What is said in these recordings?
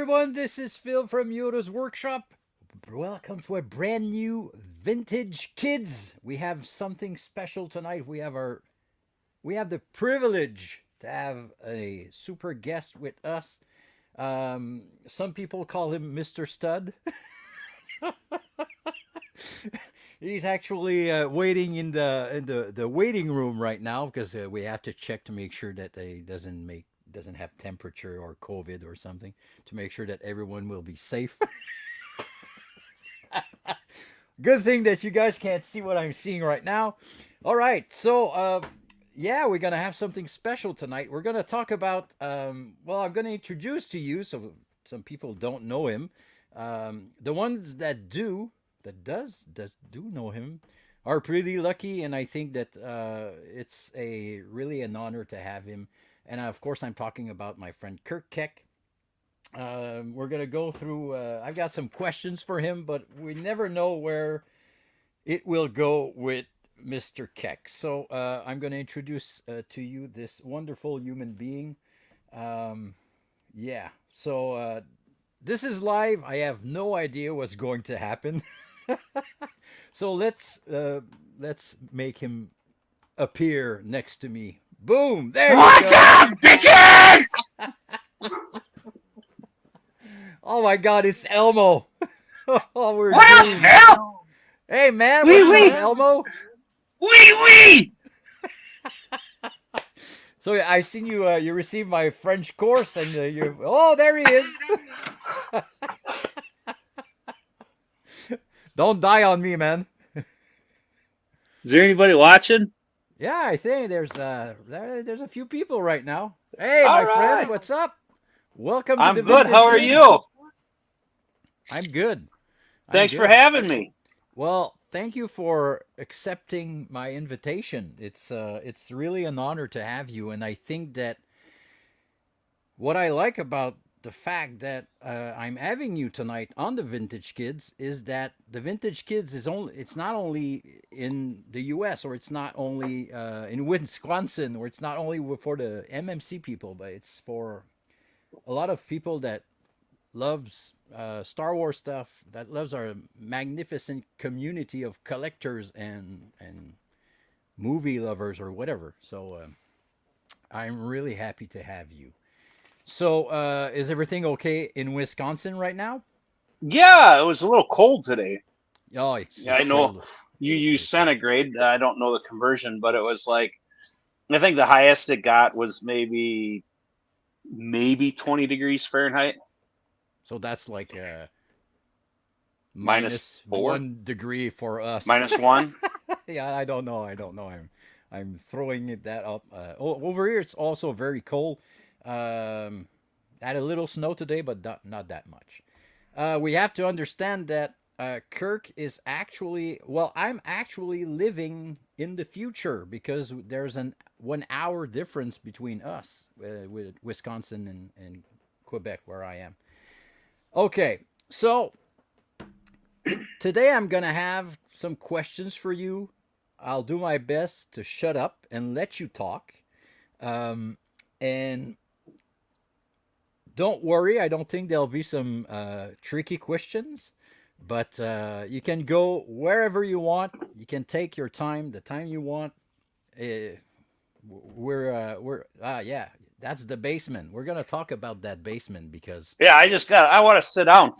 everyone, this is Phil from Yoda's workshop. Welcome to a brand new Vintage Kids. We have something special tonight. We have the privilege to have a super guest with us. Some people call him Mr. Stud. He's actually waiting in the waiting room right now because we have to check to make sure that they doesn't have temperature or COVID or something to make sure that everyone will be safe. Good thing that you guys can't see what I'm seeing right now. All right, so yeah, we're gonna have something special tonight. We're gonna talk about well, I'm gonna introduce to you so some people don't know him. The ones that do know him are pretty lucky, and I think that it's a really an honor to have him. And of course, I'm talking about my friend Kirk Keck. We're gonna go through. I've got some questions for him, but we never know where it will go with Mr. Keck. So I'm gonna introduce to you this wonderful human being. Yeah. So this is live. I have no idea what's going to happen. So let's make him appear next to me. Boom! There you What's go. up, bitches? Oh my God, it's Elmo. Oh, we're What up, doomed. Phil? Hey man, Wee what's wee, up, Elmo? wee wee. So I seen you. You received my French course, and you. Oh, there he is. Don't die on me, man. Is there anybody watching? Yeah, I think there's a few people right now. Hey, All my right. friend, what's up? Welcome to I'm the good. Vintage How are Kids. you? I'm good. I'm Thanks for good. having me. Well, thank you for accepting my invitation. It's really an honor to have you, and I think that what I like about the fact that I'm having you tonight on the Vintage Kids is that the Vintage Kids it's not only in the US, or it's not only in Wisconsin, or it's not only for the MMC people, but it's for a lot of people that loves Star Wars stuff, that loves our magnificent community of collectors and movie lovers or whatever. So I'm really happy to have you. So is everything okay in Wisconsin right now? Yeah, it was a little cold today. Oh, Yeah, I it's know cold. you use Very cold. centigrade. I don't know the conversion, but it was like I think the highest it got was maybe 20 degrees Fahrenheit, So that's like minus minus 4, 1 degree for us. minus 1. Yeah, I don't know. I don't know. I'm throwing it that up. Over here, it's also very cold. Um, had a little snow today, but not that much. We have to understand that Kirk is actually, well, I'm actually living in the future because there's an 1 hour difference between us with Wisconsin and Quebec, where I am. Okay, so today I'm gonna have some questions for you. I'll do my best to shut up and let you talk. And don't worry, I don't think there'll be some tricky questions, but you can go wherever you want. You can take your time, the time you want. Uh, we're yeah, that's the basement. We're gonna talk about that basement because Yeah, I want to sit down.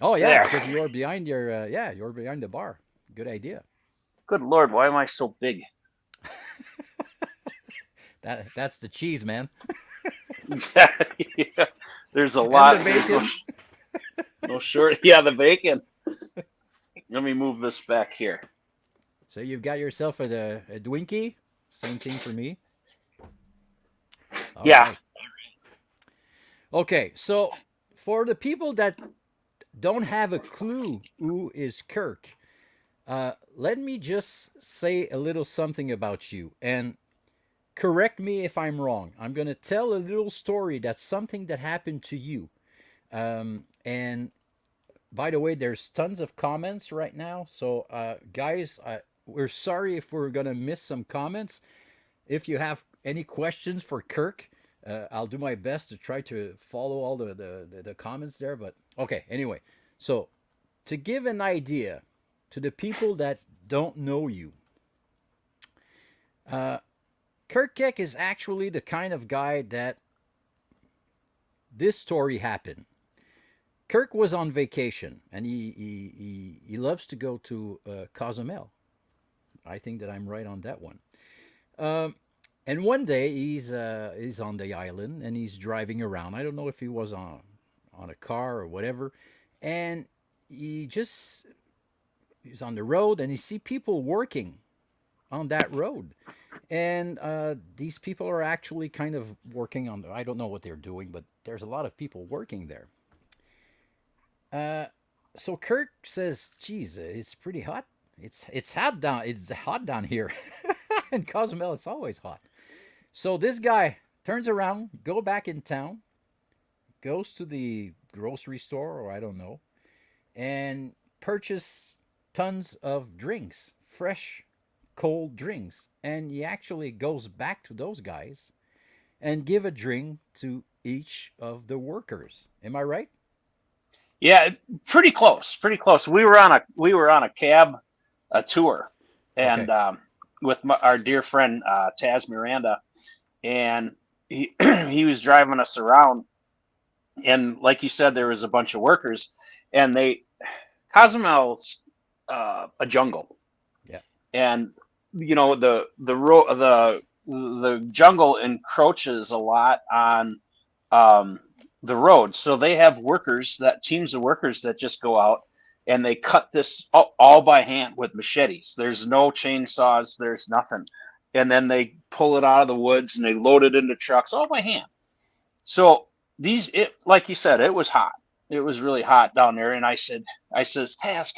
oh yeah, There. because you're behind your yeah, you're behind the bar. Good idea. Good Lord, why am I so big? That's the cheese, man, Yeah, there's a and the lot. There's bacon. no short. Yeah, the bacon. Let me move this back here. So you've got yourself a Dwinkie. Same thing for me. All Yeah. right. Okay, so for the people that don't have a clue who is Kirk, let me just say a little something about you and correct me if I'm wrong. I'm going to tell a little story that's something that happened to you. And by the way, there's tons of comments right now. So, guys, we're sorry if we're going to miss some comments. If you have any questions for Kirk, I'll do my best to try to follow all the comments there. But okay, anyway. So, to give an idea to the people that don't know you, uh, Kirk Keck is actually the kind of guy that this story happened. Kirk was on vacation and he loves to go to Cozumel. I think that I'm right on that one. Um, and one day he's on the island and he's driving around. I don't know if he was on a car or whatever, and he just he's on the road and he see people working on that road, and these people are actually kind of working on. I don't know what they're doing, but there's a lot of people working there. Uh, so Kirk says, "Geez, it's pretty hot. It's hot down. It's hot down here." In Cozumel, it's always hot. So this guy turns around, go back in town, goes to the grocery store or I don't know, and purchase tons of drinks, fresh, cold drinks, and he actually goes back to those guys and give a drink to each of the workers. Am I right? Yeah, pretty close, pretty close. We were on a cab, a tour, and Okay. with our dear friend Taz Miranda, and he he was driving us around, and like you said, there was a bunch of workers, and they Cozumel's a jungle, Yeah. and the jungle encroaches a lot on um, the road. So they have workers, that teams of workers that just go out and they cut this all by hand with machetes. There's no chainsaws, there's nothing. And then they pull it out of the woods and they load it into trucks all by hand. So like you said, it was hot. It was really hot down there. And I says, Taz,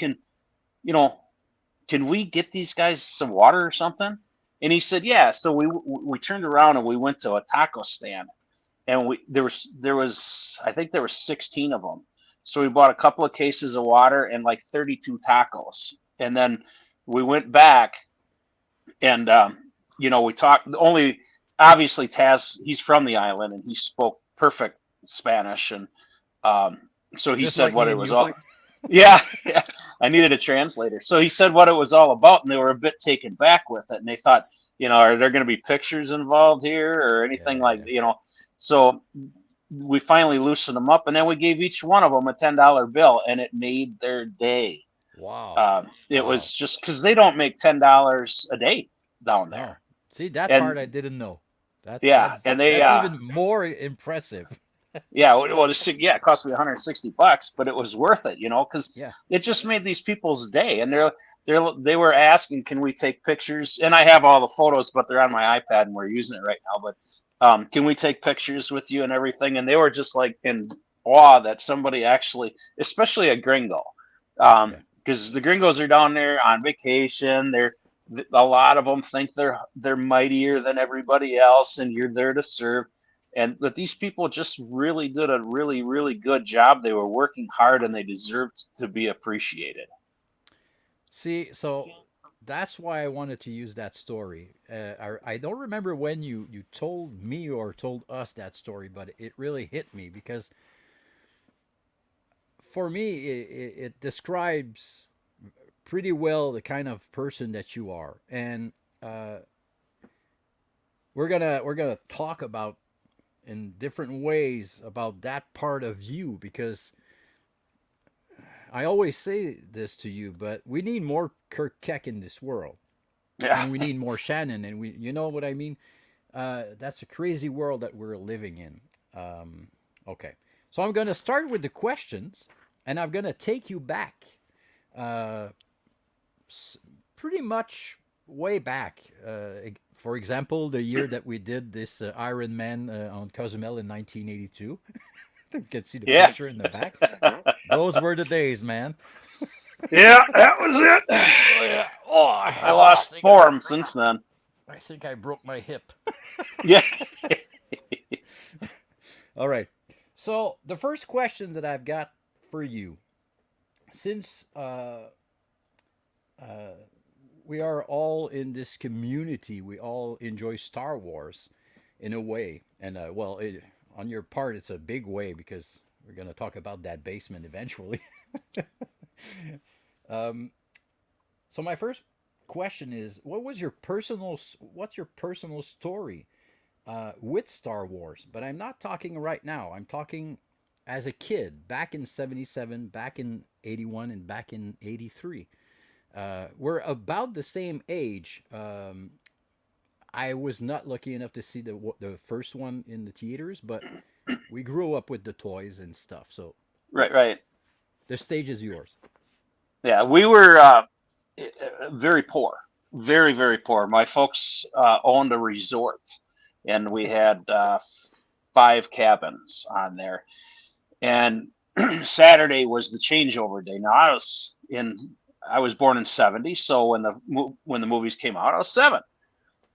you know, can we get these guys some water or something? And he said, yeah. So we turned around and we went to a taco stand, and there was I think there were 16 of them. So we bought a couple of cases of water and like 32 tacos, and then we went back and we talked. Only obviously Taz, he's from the island and he spoke perfect Spanish, and um, so he Just said like what me it and was you. all. Yeah, yeah. I needed a translator. So he said what it was all about, and they were a bit taken back with it. And they thought, are there going to be pictures involved here or Yeah, anything yeah, like, yeah. So we finally loosened them up, and then we gave each one of them a $10 bill, and it made their day. Wow. It Wow. was just because they don't make $10 a day down there, No. See, that part and I didn't know. That's yeah, that's and they that's even more impressive. Yeah, well, it cost me 160 bucks, but it was worth it, because Yeah. it just made these people's day. And they were asking, can we take pictures? And I have all the photos, but they're on my iPad and we're using it right now. But can we take pictures with you and everything? And they were just like in awe that somebody actually, especially a gringo, Yeah. because the gringos are down there on vacation. A lot of them think they're mightier than everybody else, and you're there to serve, and that these people just really did a really, really good job. They were working hard and they deserved to be appreciated. See, so that's why I wanted to use that story. I don't remember when you told me or told us that story, but it really hit me because for me it describes pretty well the kind of person that you are, and uh, we're gonna talk about in different ways about that part of you because I always say this to you, but we need more Kirk Keck in this world, Yeah. and we need more Shannon, and you know what I mean. That's a crazy world that we're living in. Okay, so I'm gonna start with the questions, and I'm gonna take you back, uh, pretty much way back. For example, the year that we did this Iron Man on Cozumel in 1982. You can see the Yeah. picture in the back. Those were the days, man. Yeah, that was it. Oh yeah. Oh, I I lost think form since then. I think I broke my hip. Yeah. All right. So the first question that I've got for you, since we are all in this community, we all enjoy Star Wars. in a way. And well, on your part, it's a big way because we're going to talk about that basement eventually. um, so my first question is, what's your personal story with Star Wars? But I'm not talking right now. I'm talking as a kid, back in '77, back in '81, and back in '83. We're about the same age. I was not lucky enough to see the first one in the theaters, but we grew up with the toys and stuff. So Right, right. the stage is yours. Yeah, we were very poor, very, very poor. My folks owned a resort, and we had 5 cabins on there. And Saturday was the changeover day. Now I was born in '70, so when the movies came out, I was 7.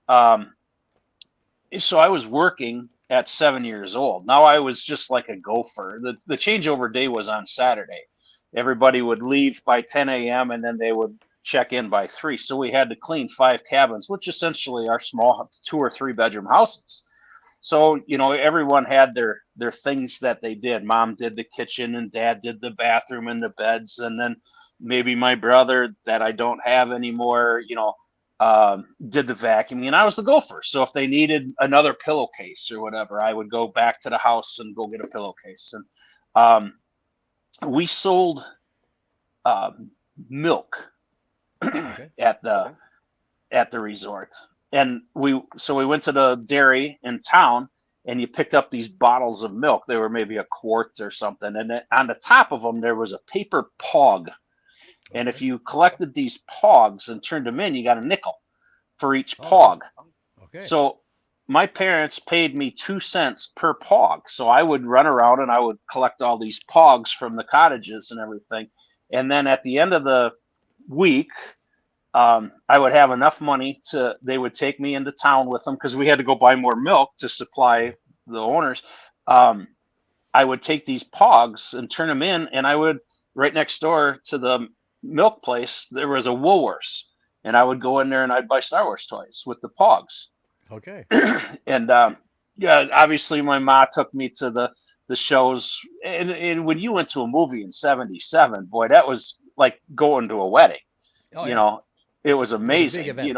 Um, so I was working at 7 years old. Now I was just like a gopher. The changeover day was on Saturday. Everybody would leave by 10 a.m. and then they would check in by 3. So we had to clean 5 cabins, which essentially are small 2 or 3 bedroom houses. So, everyone had their things that they did. Mom did the kitchen and dad did the bathroom and the beds. And then maybe my brother that I don't have anymore, did the vacuuming. And I was the gopher. So if they needed another pillowcase or whatever, I would go back to the house and go get a pillowcase. And we sold milk Okay. at the resort. And we went to the dairy in town, and you picked up these bottles of milk. They were maybe a quart or something, and then on the top of them there was a paper pog. And if Okay. you collected these pogs and turned them in, you got a nickel for each Oh, pog. okay. So my parents paid me 2 cents per pog. So I would run around and I would collect all these pogs from the cottages and everything. And then at the end of the week, I would have enough money they would take me into town with them because we had to go buy more milk to supply the owners. Um, I would take these pogs and turn them in, and right next door to the milk place, there was a Woolworths, and I would go in there and I'd buy Star Wars toys with the pogs. Okay. And yeah, obviously my ma took me to the shows, and when you went to a movie in '77, boy, that was like going to a wedding. Oh You yeah. know, it was It was a big amazing. event.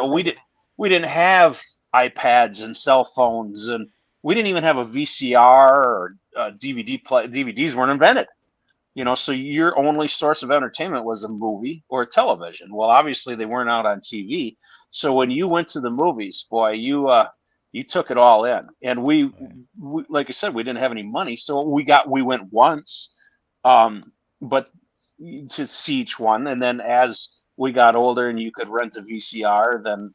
We didn't have iPads and cell phones, and we didn't even have a VCR or DVD play. DVDs weren't invented. So your only source of entertainment was a movie or television. Well, obviously they weren't out on TV. So when you went to the movies, boy, you took it all in. And Oh, yeah. we like I said, we didn't have any money, so we went once, but to see each one. And then as we got older and you could rent a VCR, then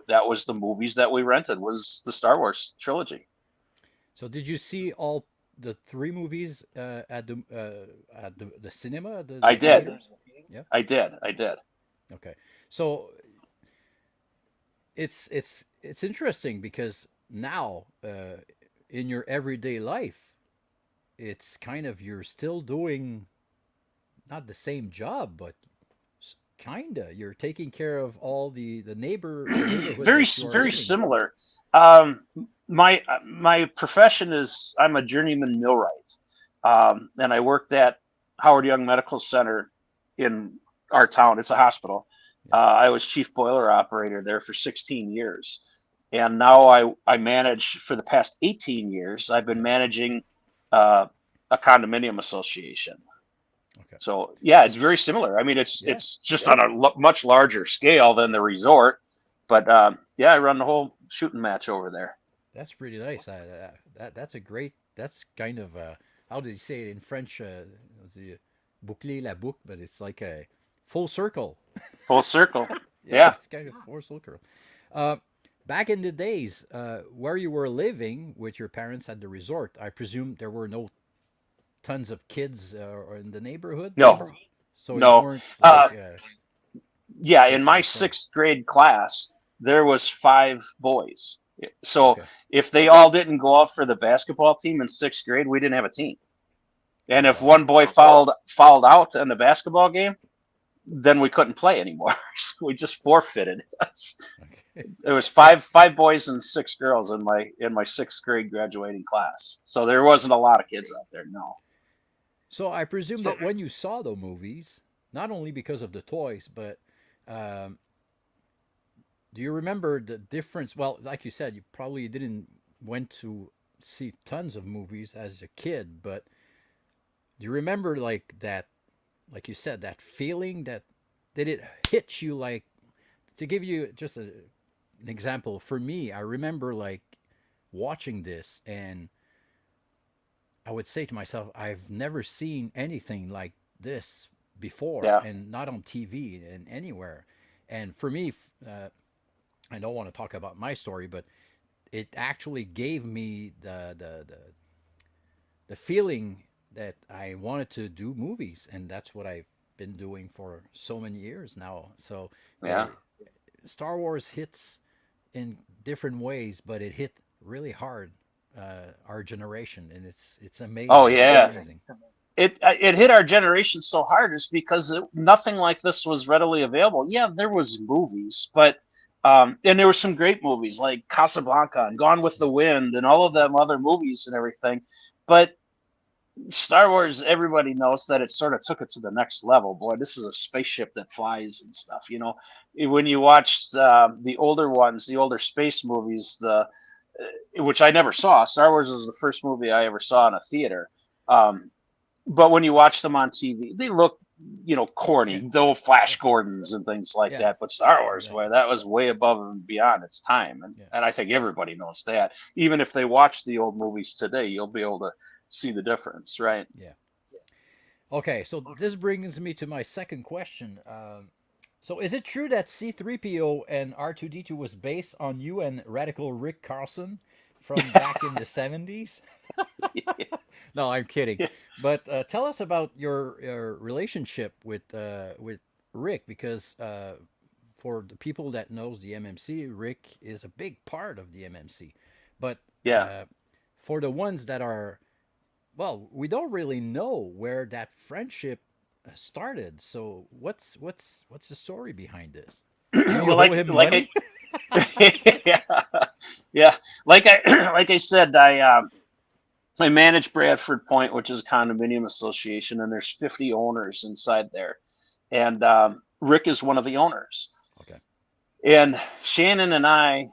that was the movies that we rented, was the Star Wars trilogy. So did you see all the 3 movies at the cinema, I the did. theaters? Yeah. I did. Okay. So it's interesting because now in your everyday life, it's kind of you're still doing not the same job, but kinda you're taking care of all the neighborhood very that you are very living in. similar. Um, my profession is I'm a journeyman millwright, and I worked at Howard Young Medical Center in our town. It's a hospital. Yeah. I was chief boiler operator there for 16 years, and now I manage for the past 18 years. I've been Yeah. managing a condominium association. Okay. So yeah, it's very similar. I mean, it's Yeah. it's just on a much larger scale than the resort, but yeah, I run the whole shooting match over there. That's pretty nice. That's a great. That's kind of how do you say it in French? The boucler la boucle, but it's like a full circle. Full circle. Yeah, Yeah. it's kind of full circle. Uh, Back in the days, where you were living with your parents at the resort, I presume there were no tons of kids or in the neighborhood, No, so it no. weren't Uh, yeah, in like my some. sixth grade class, there was 5 boys. So Okay. if they all didn't go out for the basketball team in sixth grade, we didn't have a team. And if Wow. one boy fouled out in the basketball game, then we couldn't play anymore. So we just forfeited. Okay. It was five boys and six girls in my sixth grade graduating class. So there wasn't a lot of kids out there. No. So I presume that when you saw the movies, not only because of the toys, but um, do you remember the difference? Well, like you said, you probably didn't went to see tons of movies as a kid, but do you remember like that, like you said, that feeling that did it hit you like to give you just an example? For me, I remember like watching this and I would say to myself, I've never seen anything like this before, Yeah. and not on TV and anywhere. And for me, I don't want to talk about my story, but it actually gave me the feeling that I wanted to do movies, and that's what I've been doing for so many years now. So Yeah. the Star Wars hits in different ways, but it hit really hard our generation, and it's Oh amazing. It's yeah. amazing. It hit our generation so hard is because nothing like this was readily available. Yeah, there was movies, but and there were some great movies like Casablanca and Gone with the Wind and all of them other movies and everything. But Star Wars, everybody knows that it sort of took it to the next level. Boy, this is a spaceship that flies and stuff. You know, when you watched the older ones, the older space movies, the which I never saw. Star Wars was the first movie I ever saw in a theater. Um, but when you watch them on TV, they look, Yeah, corny, though Flash Gordons and things like yeah, that. But Star Wars, boy, exactly. that was way above and beyond its time, and Yeah, and I think everybody knows that. Even if they watch the old movies today, you'll be able to see the difference, right? yeah. Okay, so this brings me to my second question. So is it true that C3PO and R2D2 was based on you and Radical Rick Carlson from back in the 70s? No, I'm kidding. But tell us about your relationship with Rick, because for the people that knows the MMC, Rick is a big part of the MMC. But Yeah. uh, for the ones that are, well, we don't really know where that friendship started. So what's the story behind this? Do you Well, owe him like money? yeah, yeah, like I like I said, I manage Bradford Point, which is a condominium association, and there's 50 owners inside there, and Rick is one of the owners. Okay. And Shannon and I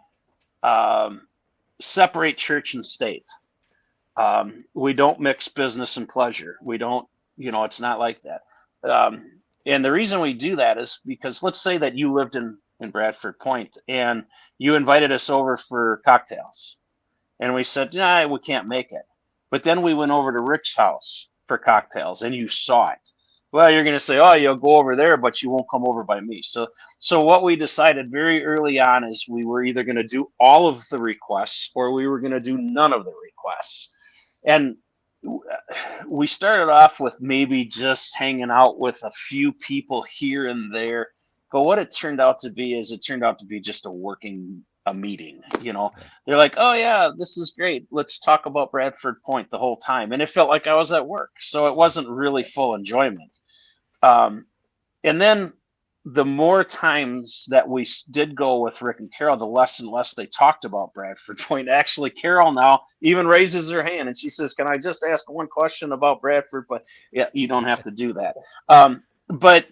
um, separate church and state. We don't mix business and pleasure. We don't, it's not like that. And the reason we do that is because let's say that you lived in Bradford Point and you invited us over for cocktails. And we said, nah, we can't make it. But then we went over to Rick's house for cocktails and you saw it. Well, you're going to say, oh, you'll go over there, but you won't come over by me. So what we decided very early on is we were either going to do all of the requests or we were going to do none of the requests. And we started off with maybe just hanging out with a few people here and there. But what it turned out to be is it turned out to be just a meeting. Yeah. They're like, oh yeah, this is great. Let's talk about Bradford Point the whole time. And it felt like I was at work. So it Yeah. wasn't really full enjoyment. Um, and then the more times that we did go with Rick and Carol, the less and less they talked about Bradford Point. Actually, Carol now even raises her hand and she says, "Can I just ask one question about Bradford?" But yeah, you don't have to do that. But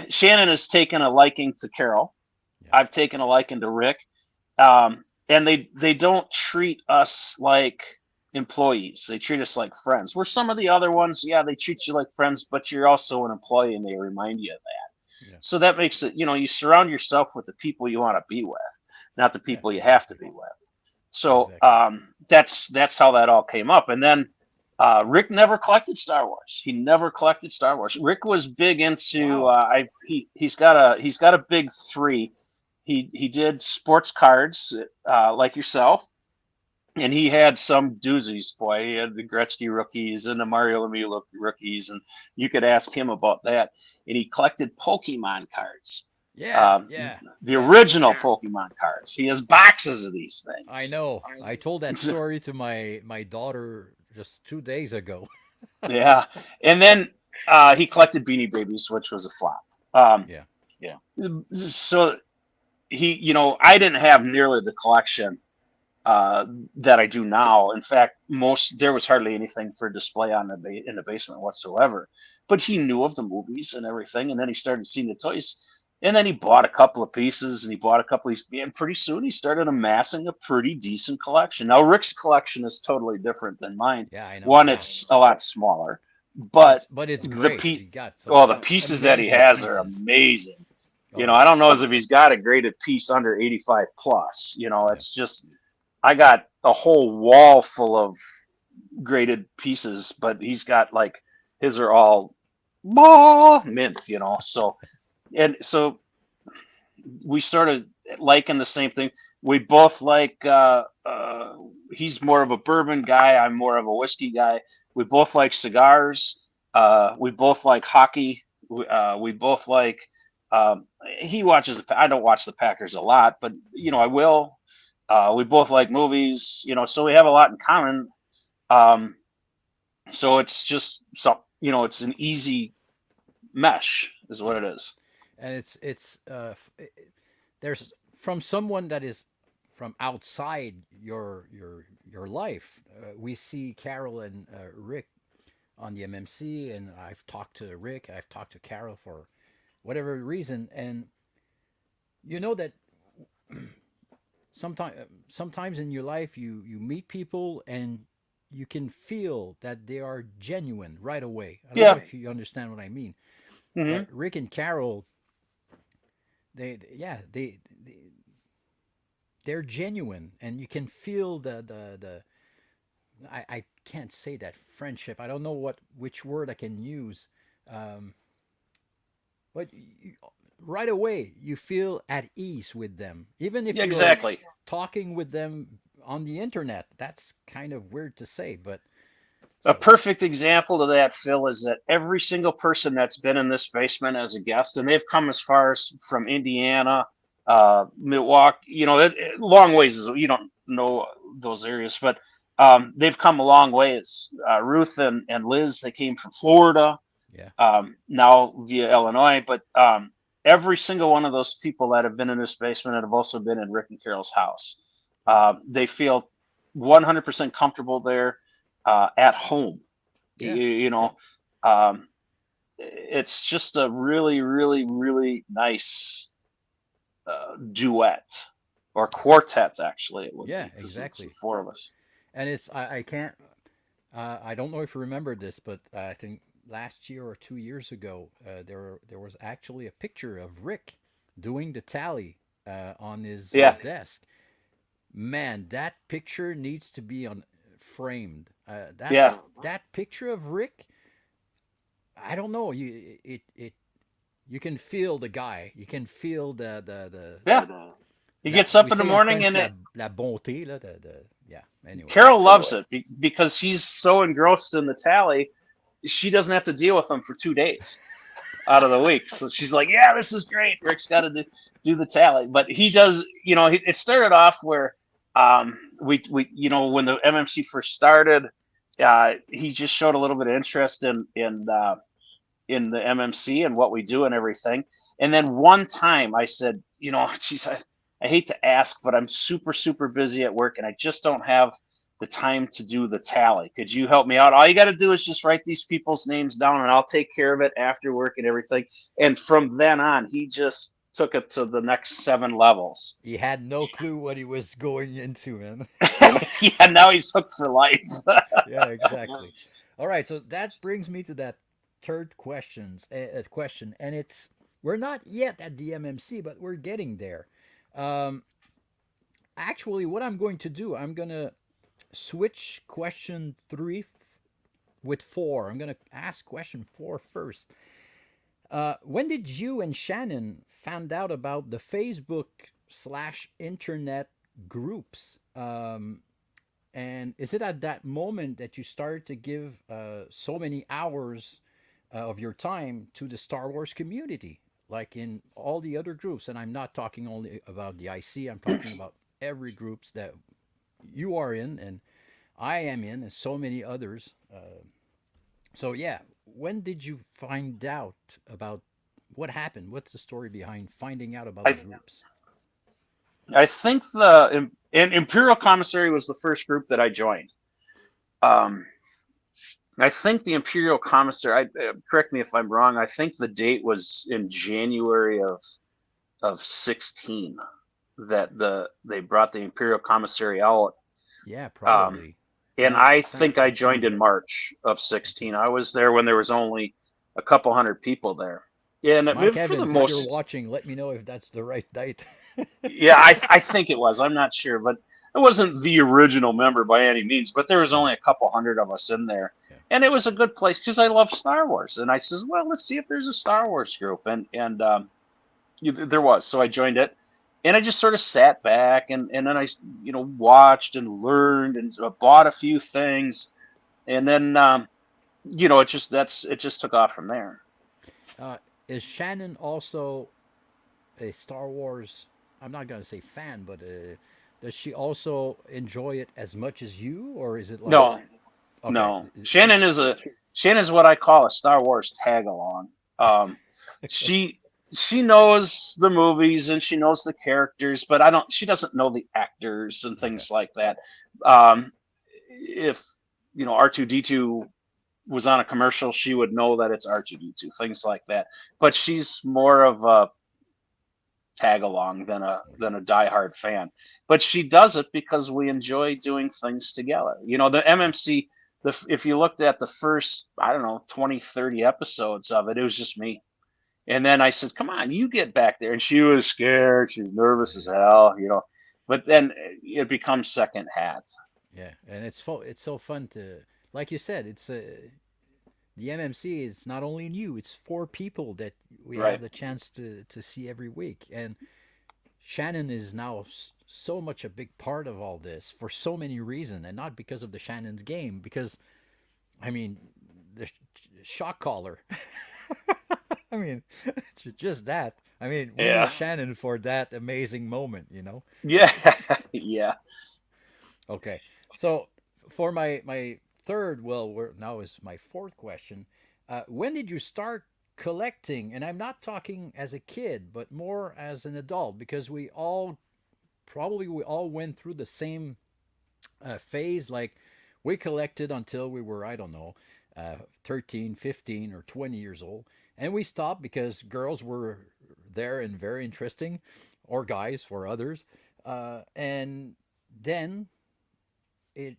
Shannon has taken a liking to Carol. Yeah. I've taken a liking to Rick, and they don't treat us like employees. They treat us like friends. Where some of the other ones, yeah, they treat you like friends, but you're also an employee, and they remind you of that. Yeah. So that makes it, you surround yourself with the people you want to be with, not the Yeah. people you have to Exactly. be with. So Exactly. that's how that all came up. And then Rick never collected Star Wars. He never collected Star Wars. Rick was big into. Wow. He's got a big three. He did sports cards like yourself, and he had some doozies, boy. He had the Gretzky rookies and the Mario Lemieux rookies, and you could ask him about that. And he collected Pokemon cards, Yeah. um, Yeah. the Yeah. original Pokemon cards. He has boxes of these I things. know. I told that story to my daughter just 2 days ago. Yeah, and then he collected Beanie Babies, which was a flop. Um, Yeah. yeah. So I didn't have nearly the collection uh, that I do now. In fact, there was hardly anything for display on in the basement whatsoever. But he knew of the movies and everything, and then he started seeing the toys, and then he bought a couple of pieces, and he bought a couple of these, and pretty soon he started amassing a pretty decent collection. Now Rick's collection is totally different than mine. Yeah, I know. One, Yeah. it's a lot smaller, But but it's the great. pe You got some well, the pieces that he amazing has are pieces. amazing. Oh I yeah. don't know as if he's got a graded piece under 85 plus. Yeah. It's just I got a whole wall full of graded pieces, but he's got like his are all mint. So we started liking the same thing. We both like. He's more of a bourbon guy. I'm more of a whiskey guy. We both like cigars. We both like hockey. We both like. He watches. I don't watch the Packers a lot, but I will. We both like movies. So we have a lot in common. Um, so it's just it's an easy mesh, is what it is. And there's from someone that is from outside your life. We see Carol and Rick on the MMC, and I've talked to Rick, I've talked to Carol for whatever reason, and you know that sometimes in your life you meet people and you can feel that they are genuine right away. I don't know Yeah. if you understand what I mean, but Hmm. Rick and Carol, yeah, they're genuine, and you can feel the I can't say that friendship. I don't know which word I can use, um, but right away you feel at ease with them, even if Yeah, you're exactly. talking with them on the internet. That's kind of weird to say, but A so perfect example of that, Phil, is that every single person that's been in this basement as a guest, and they've come as far as from Indiana, Milwaukee, long ways. You don't know those areas, but they've come a long ways. Ruth and Liz, they came from Florida, yeah, now via Illinois, but every single one of those people that have been in this basement have also been in Rick and Carol's house. yeah, They feel 100% comfortable there, at home. You, yeah, you know, um, it's just a really, really, really nice duet or quartet. Actually, it would yeah, be because it's the exactly. four of us. And I can't I don't know if you remember this, but I think last year or 2 years ago, there was actually a picture of Rick doing the tally on his Yeah, desk. Man, that picture needs to be on framed. yeah, That picture of Rick. I don't know. You can feel the guy. You can feel the yeah. He la, gets we up in the say in morning French and la bonté the yeah. Anyway, Carol loves it because he's so engrossed in the tally. She doesn't have to deal with him for 2 days out of the week. So she's like, "Yeah, this is great. Rick's got to do the tally." But he does. It started off where we when the MMC first started, he just showed a little bit of interest in the MMC and what we do and everything. And then one time I said, geez, I hate to ask, but I'm super, super busy at work and I just don't have the time to do the tally. Could you help me out? All you got to do is just write these people's names down and I'll take care of it after work and everything. And from then on, he just took it to the next 7 levels. he had no clue what he was going into, man. Yeah, now he's hooked for life. Yeah, exactly. All right, so that brings me to that third question, and it's we're not yet at the MMC, but we're getting there. Um, Actually, what I'm going to do, I'm gonna switch question three with four. I'm gonna ask question four first. When did you and Shannon found out about the Facebook slash internet groups? And is it at that moment that you started to give so many hours of your time to the Star Wars community, like in all the other groups? And I'm not talking only about the IC. I'm talking about every groups that you are in, and I am in, and so many others. So yeah, when did you find out about what happened? What's the story behind finding out about the I groups? I think the Imperial Commissary was the first group that I joined. Um, I think the Imperial Commissary. Correct me if I'm wrong. I think the date was in January of 16 that they brought the Imperial Commissary out. Yeah, Um, probably. and Yeah, I think I that sounds joined in right. March of Okay. 16. I was there when there was only a couple hundred people there. Yeah, and Mike for the Evans, if you're most, watching, let me know if that's the right date. yeah, I think it was. I'm not sure, but I wasn't the original member by any means. But there was Yeah, only a couple hundred of us in there, yeah. and it was a good place because I love Star Wars. And I says, well, let's see if there's a Star Wars group, and there was. So I joined it, and I just sort of sat back, and then I watched and learned and bought a few things, and then it just took off from there. Uh, is Shannon also a Star Wars? I'm not gonna say fan, but does she also enjoy it as much as you, or is it like No, okay, no. she? Shannon's what I call a Star Wars tag along. She she knows the movies and she knows the characters, but I don't. She doesn't know the actors and Okay, things like that. Um, if R2D2 was on a commercial, she would know that it's R2D2, things like that. But she's more of a tag along okay, than a diehard fan. But she does it because we enjoy doing things together. The MMC. If you looked at the first, I don't know, 20, 30 episodes of it, it was just me. And then I said, "Come on, you get back there." And she was scared. She's nervous as yeah, hell. But then it becomes second hat. yeah, and it's so fun to, like you said, it's the MMC is not only new; it's four people that we have Right. the chance to see every week, and Shannon is now so much a big part of all this for so many reasons, and not because of the Shannon's game. Because I mean, the shock collar. I mean, just that. I mean, we need Yeah. Shannon for that amazing moment, you know. Yeah. Yeah. Okay, so for my third, well, now is my fourth question. When did you start collecting? And I'm not talking as a kid, but more as an adult, because we all went through the same phase. Like we collected until we were, I don't know, 13, 15, or 20 years old. And we stopped because girls were there and very interesting, or guys for others. And then it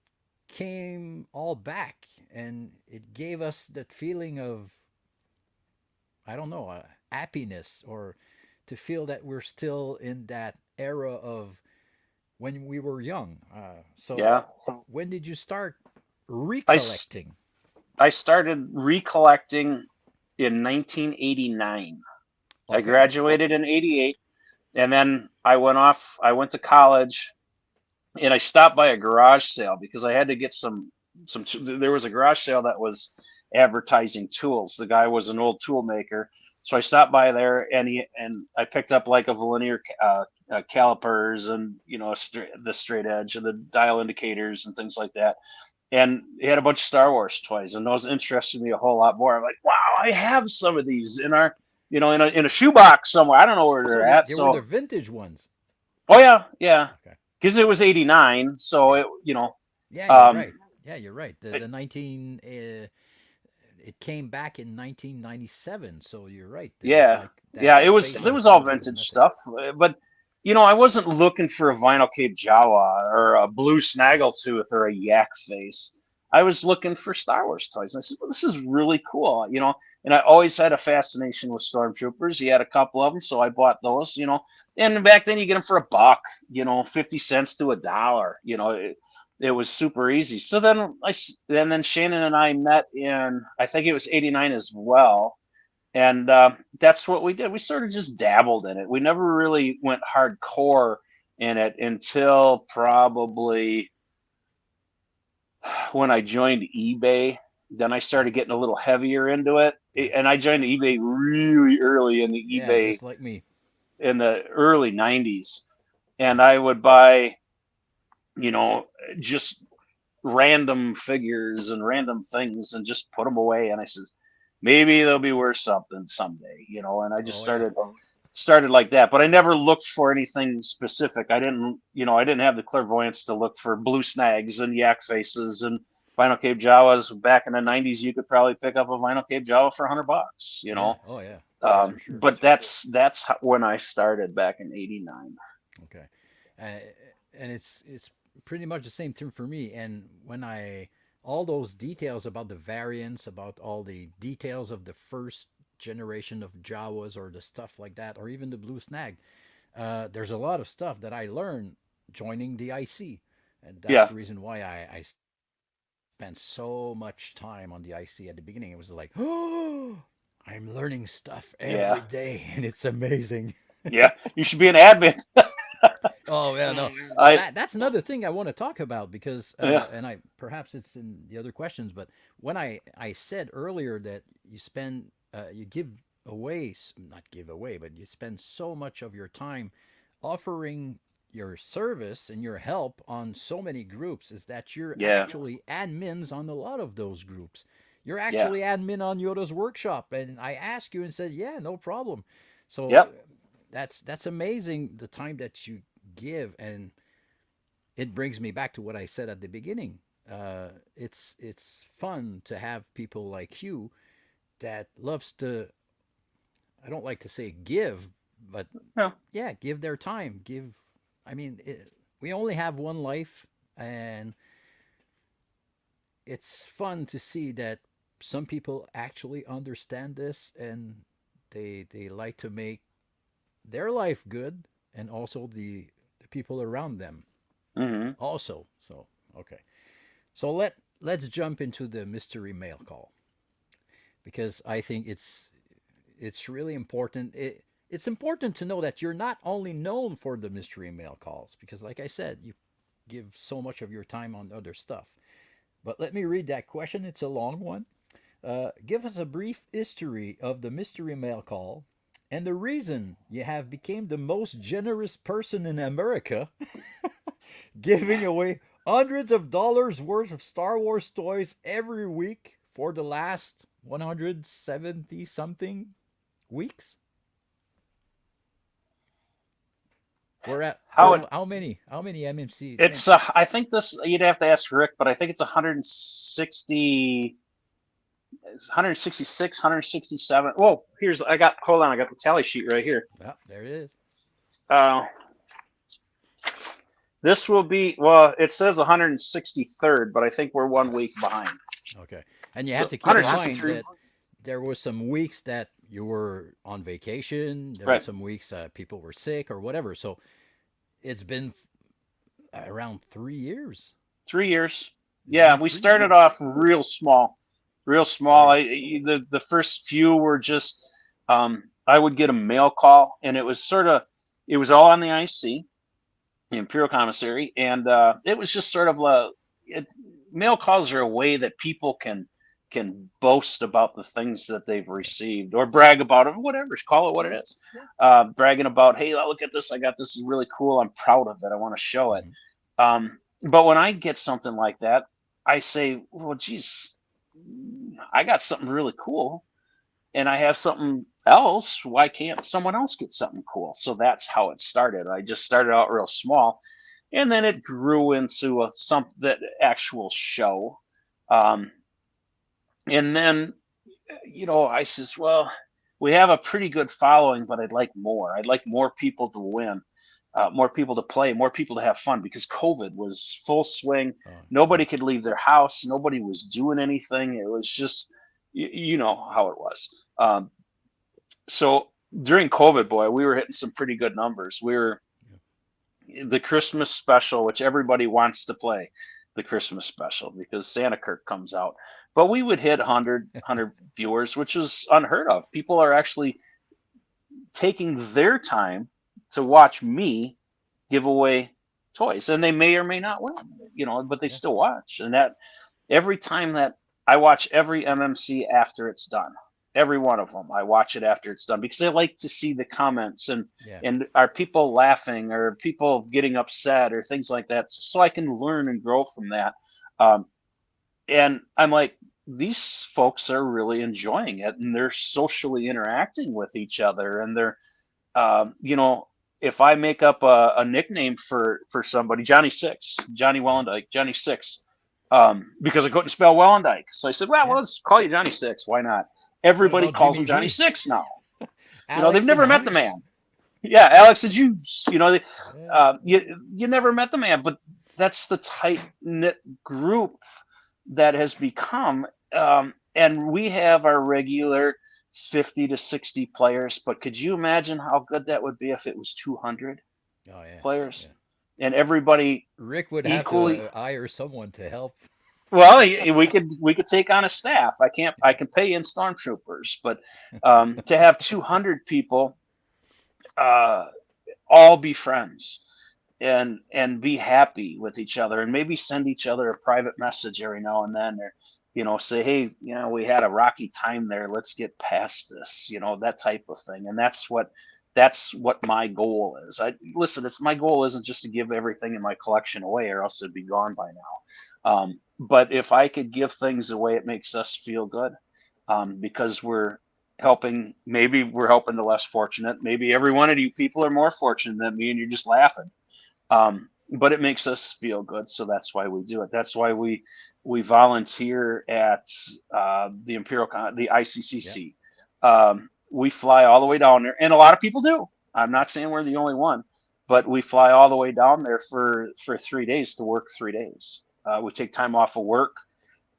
came all back and it gave us that feeling of, I don't know, happiness, or to feel that we're still in that era of when we were young. So Yeah. when did you start I, recollecting? I started recollecting in 1989. I Okay. graduated in 88, and then I went to college, and I stopped by a garage sale because I had to get there was a garage sale that was advertising tools. The guy was an old tool maker. So I stopped by there, and I picked up like a vernier calipers, and the straight edge and the dial indicators and things like that. And he had a bunch of Star Wars toys, and those interested me a whole lot more. I'm like, wow, I have some of these in our, in a shoebox somewhere. I don't know where So they're at. they were the So, vintage ones. oh yeah, yeah, Okay. because it was '89, so Yeah. Yeah, you're um, right. Yeah, you're right. The 19 it came back in 1997, so you're right. There was yeah, like yeah. that space There of was all time there was vintage nothing. stuff, but I wasn't looking for a vinyl Cape Jawa or a blue Snaggletooth or a Yak Face. I was looking for Star Wars toys, and I said, well, "This is really cool." And I always had a fascination with stormtroopers. He had a couple of them, so I bought those. And back then, you get them for $1, 50 cents to $1. It was super easy. So then Shannon and I met in, I think it was '89 as well, and that's what we did. We sort of just dabbled in it. We never really went hardcore in it until probably when I joined eBay. Then I started getting a little heavier into it. Yeah. And I joined eBay really early in the Yeah, eBay just like me. in the early '90s, and I would buy, you know, just random figures and random things and just put them away. And I said, maybe there'll be worth something someday, and I just Oh yeah. started like that, but I never looked for anything specific. I didn't have the clairvoyance to look for blue snags and yak faces and vinyl cave Jawas. Back in the 90s, you could probably pick up a vinyl cave Jawa for $100, Yeah. Oh yeah. That's for sure. but that's when I started back in '89. Okay. Uh, and it's pretty much the same thing for me. And when I all those details about the variants, about all the details of the first generation of Jawas or the stuff like that, or even the blue snag, there's a lot of stuff that I learned joining the IC, and that's Yeah, the reason why I spent so much time on the IC at the beginning. It was like, oh, I'm learning stuff every yeah, day, and it's amazing. yeah. You should be an admin. Oh yeah, no, I that's another thing I want to talk about because, Yeah, and I perhaps it's in the other questions, but when I said earlier that you spend you give away not give away, but you spend so much of your time offering your service and your help on so many groups, is that you're yeah, actually admins on a lot of those groups. You're yeah, actually admin on Yoda's workshop, and I asked you and said, yeah, no problem. So yep, that's amazing the time that you give, and it brings me back to what I said at the beginning. It's fun to have people like you that loves to, I don't like to say give, but yeah, yeah, give their time. I mean, we only have one life, and it's fun to see that some people actually understand this, and they like to make their life good, and also the people around them hmm also. So okay, so let's jump into the mystery mail call, because I think it's really important. It's important to know that you're not only known for the mystery mail calls, because like I said, you give so much of your time on other stuff. But let me read that question. It's a long one. Give us a brief history of the mystery mail call and the reason you have become the most generous person in America, giving away hundreds of dollars worth of Star Wars toys every week for the last 170 something weeks. We're at how it how many MMC? it's I think this you'd have to ask Rick, but I think it's 160, 166, 167. Whoa, hold on, I got the tally sheet right here. Well, there it is. Uh, this will be, well, it says 163rd, but I think we're 1 week behind. Okay. And you So have to keep in mind 163, that there were some weeks that you were on vacation. There were right? some weeks people were sick or whatever. So it's been around 3 years. 3 years. It's Yeah, been we three started years. off real small, real Oh small. yeah. The first few were just I would get a mail call, and it was all on the IC, the Imperial Commissary, and it was just sort of it, mail calls are a way that people can boast about the things that they've received or brag about it, whatever, call it what it Yeah. is. Yeah. Bragging about, hey, look at this, I got this, is really cool, I'm proud of it, I want to show it. Hmm. But when I get something like that, I say, well, geez, I got something really cool and I have something else. Why can't someone else get something cool? So that's how it started. I just started out real small, and then it grew into some that actual show. Um, and then I says, well, we have a pretty good following, but I'd like more. I'd like more people to win, more people to play, more people to have fun because COVID was full swing. Oh Nobody yeah. could leave their house. Nobody was doing anything. It was just, you know how it was. So during COVID, boy, we were hitting some pretty good numbers. We were Yeah. the Christmas special, which everybody wants to play the Christmas special because Santa Kirk comes out. But we would hit 100 viewers, which was unheard of. People are actually taking their time to watch me give away toys, and they may or may not win, but they Yeah. still watch. And that every time that I watch every MMC after it's done, every one of them, I watch it after it's done because I like to see the comments Yeah. and are people laughing or people getting upset or things like that, so I can learn and grow from that. Um, and I'm like, these folks are really enjoying it, and they're socially interacting with each other, and they're you know, if I make up a nickname for somebody, Johnny Six, Johnny Yeah. Wellendike, Johnny Six, because I couldn't spell Wellendike, so I said, well, Yeah. let's call you Johnny Six. Why not? What Everybody about calls Jimmy him Johnny V? Six now. You know, they've Alex and never met the Juice? man. Yeah, Alex and Juice. You know, Yeah. you never met the man, but that's the tight knit group that has become. And we have our regular 50 to 60 players, but could you imagine how good that would be if it was 200 Oh yeah. players Yeah. and everybody Rick would have equally? to hire someone to help. Well, we could take on a staff. I can pay in stormtroopers, but to have 200 people uh, all be friends and be happy with each other, and maybe send each other a private message every now and then, or say, hey, we had a rocky time there, let's get past this, that type of thing. And that's what my goal is. I listen, it's my goal isn't just to give everything in my collection away, or else it'd be gone by now. But if I could give things away, it makes us feel good, because maybe we're helping the less fortunate. Maybe every one of you people are more fortunate than me, and you're just laughing. But it makes us feel good, so that's why we do it. That's why we volunteer at the Yeah. ICCC. We fly all the way down there, and a lot of people do. I'm not saying we're the only one, but we fly all the way down there for 3 days to work 3 days. We take time off of work,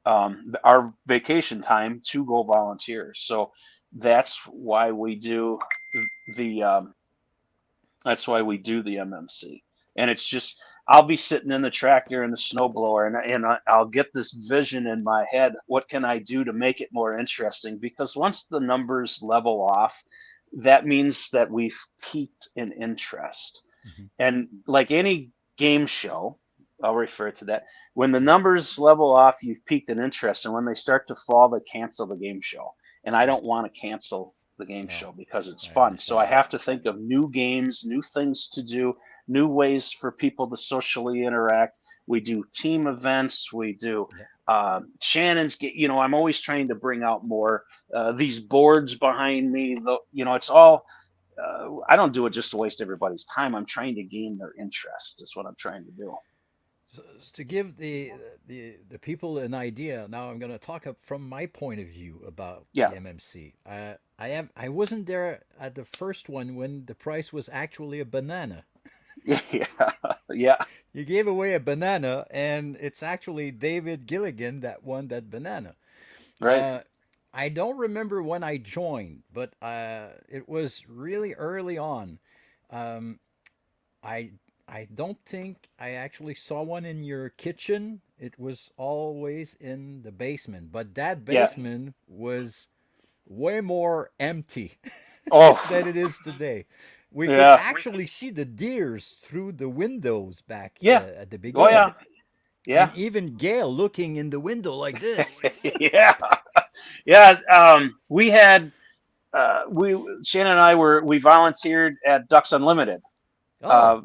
our vacation time, to go volunteer. So that's why we do the that's why we do the MMC. And it's just, I'll be sitting in the tractor and the snowblower, and I'll get this vision in my head. What can I do to make it more interesting? Because once the numbers level off, that means that we've peaked in interest. Hmm. And like any game show, I'll refer to that. When the numbers level off, you've peaked in interest. And when they start to fall, they cancel the game show. And I Yeah. don't want to cancel the game No, show because it's I fun. So I understand that. have to think of new games, new things to do, new ways for people to socially interact. We do team events. We do Yeah. Shannon's get. I'm always trying to bring out more. These boards behind me, it's all. I don't do it just to waste everybody's time. I'm trying to gain their interest. Is what I'm trying to do. So, to give the people an idea, now I'm going to talk up from my point of view about Yeah. the MMC. I wasn't there at the first one when the price was actually a banana. Yeah. Yeah. You gave away a banana, and it's actually David Gilligan that won that banana. Right. Uh, I don't remember when I joined, but it was really early on. Um, I I don't think I actually saw one in your kitchen. It was always in the basement, but that Yeah. basement was way more empty Oh. than it is today. We could Yeah. actually see the deers through the windows back Yeah. at the Oh beginning, yeah. and Yeah. even Gail looking in the window like this. Yeah. Yeah. We had we Shannon and I we volunteered at Ducks Unlimited, Oh, uh,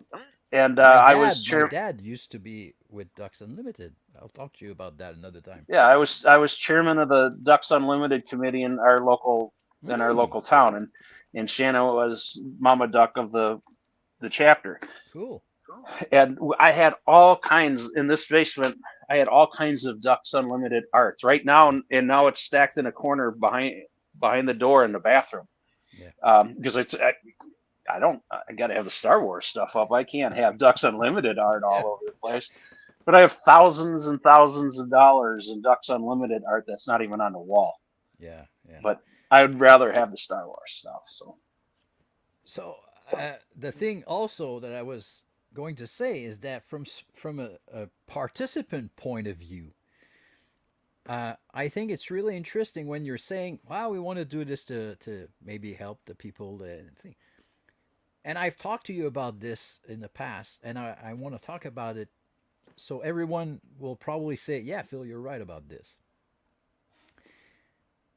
and my I was dad, my chair. dad used to be with Ducks Unlimited. I'll talk to you about that another time. Yeah, I was chairman of the Ducks Unlimited committee in our local Mm, town, and Shannon was Mama Duck of the chapter. cool. And I had all kinds in this basement. I had all kinds of Ducks Unlimited art right now, Yeah, and now it's stacked in a corner behind the door in the bathroom. yeah. Because I don't I got to have the Star Wars stuff up. I can't have Ducks Unlimited art Yeah, all over the place. But I have thousands and thousands of dollars in Ducks Unlimited art that's not even on the wall. yeah, yeah. But I would rather have the Star Wars stuff. So So the thing also that I was going to say is that from a participant point of view, I think it's really interesting when you're saying, "Wow, we want to do this to maybe help the people." Thing. And I've talked to you about this in the past, and I want to talk about it so everyone will probably say, "Yeah, Phil, you're right about this."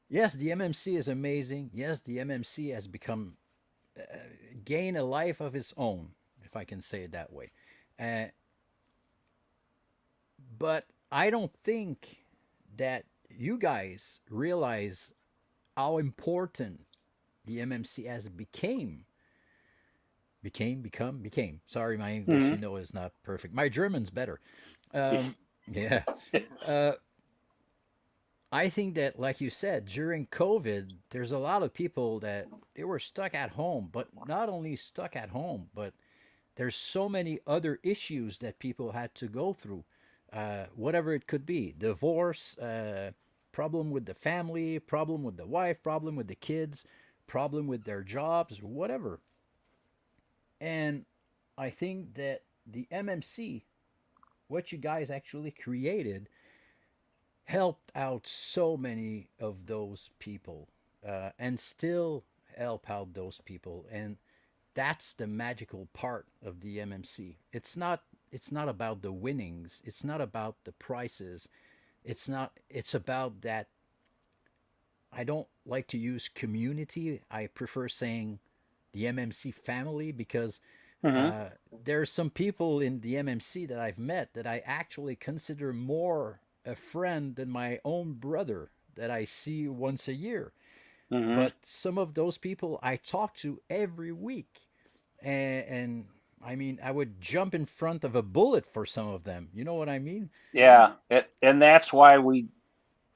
Yes, the MMC is amazing. Yes, the MMC has become gain a life of its own, if I can say it that way. Uh, but I don't think that you guys realize how important the MMC has became. Sorry, my English, Hmm. is not perfect. My German's better. Um, yeah. Uh, I think that, like you said, during COVID, there's a lot of people that they were stuck at home, but not only stuck at home, but there's so many other issues that people had to go through, whatever it could be, divorce, problem with the family, problem with the wife, problem with the kids, problem with their jobs, whatever. And I think that the MMC, what you guys actually created, helped out so many of those people, and still help out those people. And that's the magical part of the MMC. It's not about the winnings. It's not about the prices. It's not. It's about that. I don't like to use community. I prefer saying the MMC family, because Hmm. there are some people in the MMC that I've met that I actually consider more a friend than my own brother that I see once a year. Hmm. But some of those people I talk to every week, and I mean, I would jump in front of a bullet for some of them. You know what I mean? Yeah, and that's why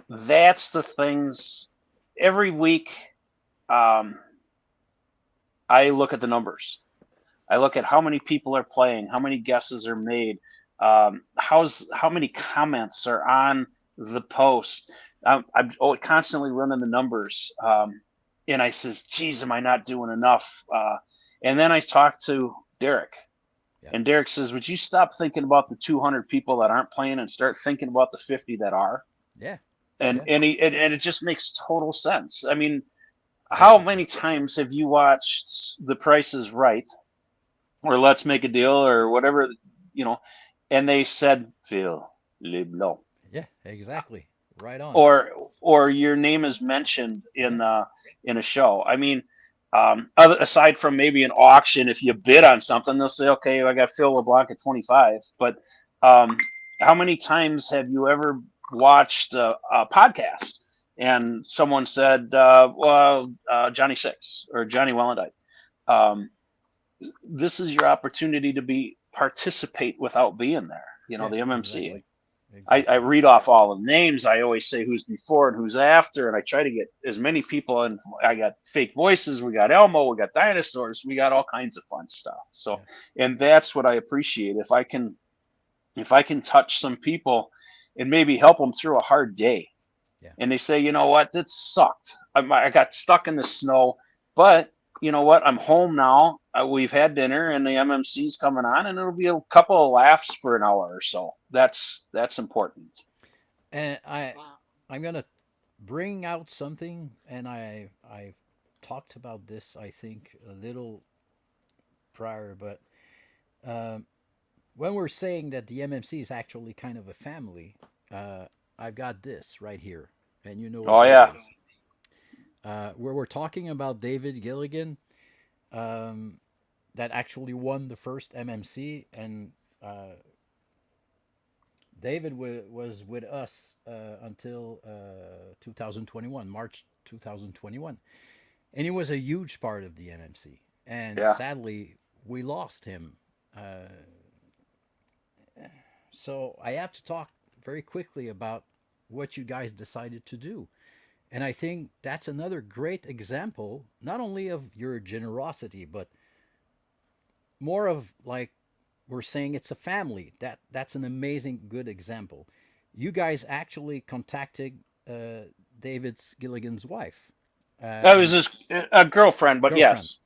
that's the things every week. Um, I look at the numbers. I look at how many people are playing, how many guesses are made, how many comments are on the post. I'm constantly running the numbers, and I says, "Geez, am I not doing enough?" And then I talk to Derek, Yeah, and Derek says, "Would you stop thinking about the 200 people that aren't playing and start thinking about the 50 that are?" yeah, And yeah, and it just makes total sense. I mean, how definitely. many times have you watched The Price is Right or Let's Make a Deal or whatever, you know, and they said Phil Leblanc, Yeah, exactly. Right on. or your name is mentioned Yeah, in a show. I mean, aside from maybe an auction, if you bid on something, they'll say, okay, I got Phil LeBlanc at 25. But um, how many times have you ever watched a podcast and someone said, well, Johnny Six or Johnny Wellendite? Um, this is your opportunity to be participate without being there. You know, yeah, the MMC. exactly, I exactly. read off all the names. I always say who's before and who's after, and I try to get as many people. And I got fake voices. We got Elmo. We got dinosaurs. We got all kinds of fun stuff. So, Yeah, and that's what I appreciate. If I can touch some people and maybe help them through a hard day, yeah, and they say, you know what, that sucked. I got stuck in the snow, but you know what, I'm home now. We've had dinner, and the MMC's coming on, and it'll be a couple of laughs for an hour or so. That's important. and I'm gonna bring out something, and I've talked about this, I think, a little prior, but um, when we're saying that the MMC is actually kind of a family, uh, I've got this right here, and you know what Oh this yeah. is. Where we're talking about David Gilligan, um, that actually won the first MMC, and uh, David was with us until 2021, March 2021, and he was a huge part of the MMC. And Yeah. sadly, we lost him. So I have to talk very quickly about what you guys decided to do. And I think that's another great example, not only of your generosity, but more of, like, we're saying it's a family. That's an amazing good example. You guys actually contacted uh, David Gilligan's wife, That was and his a girlfriend, but girlfriend, yes.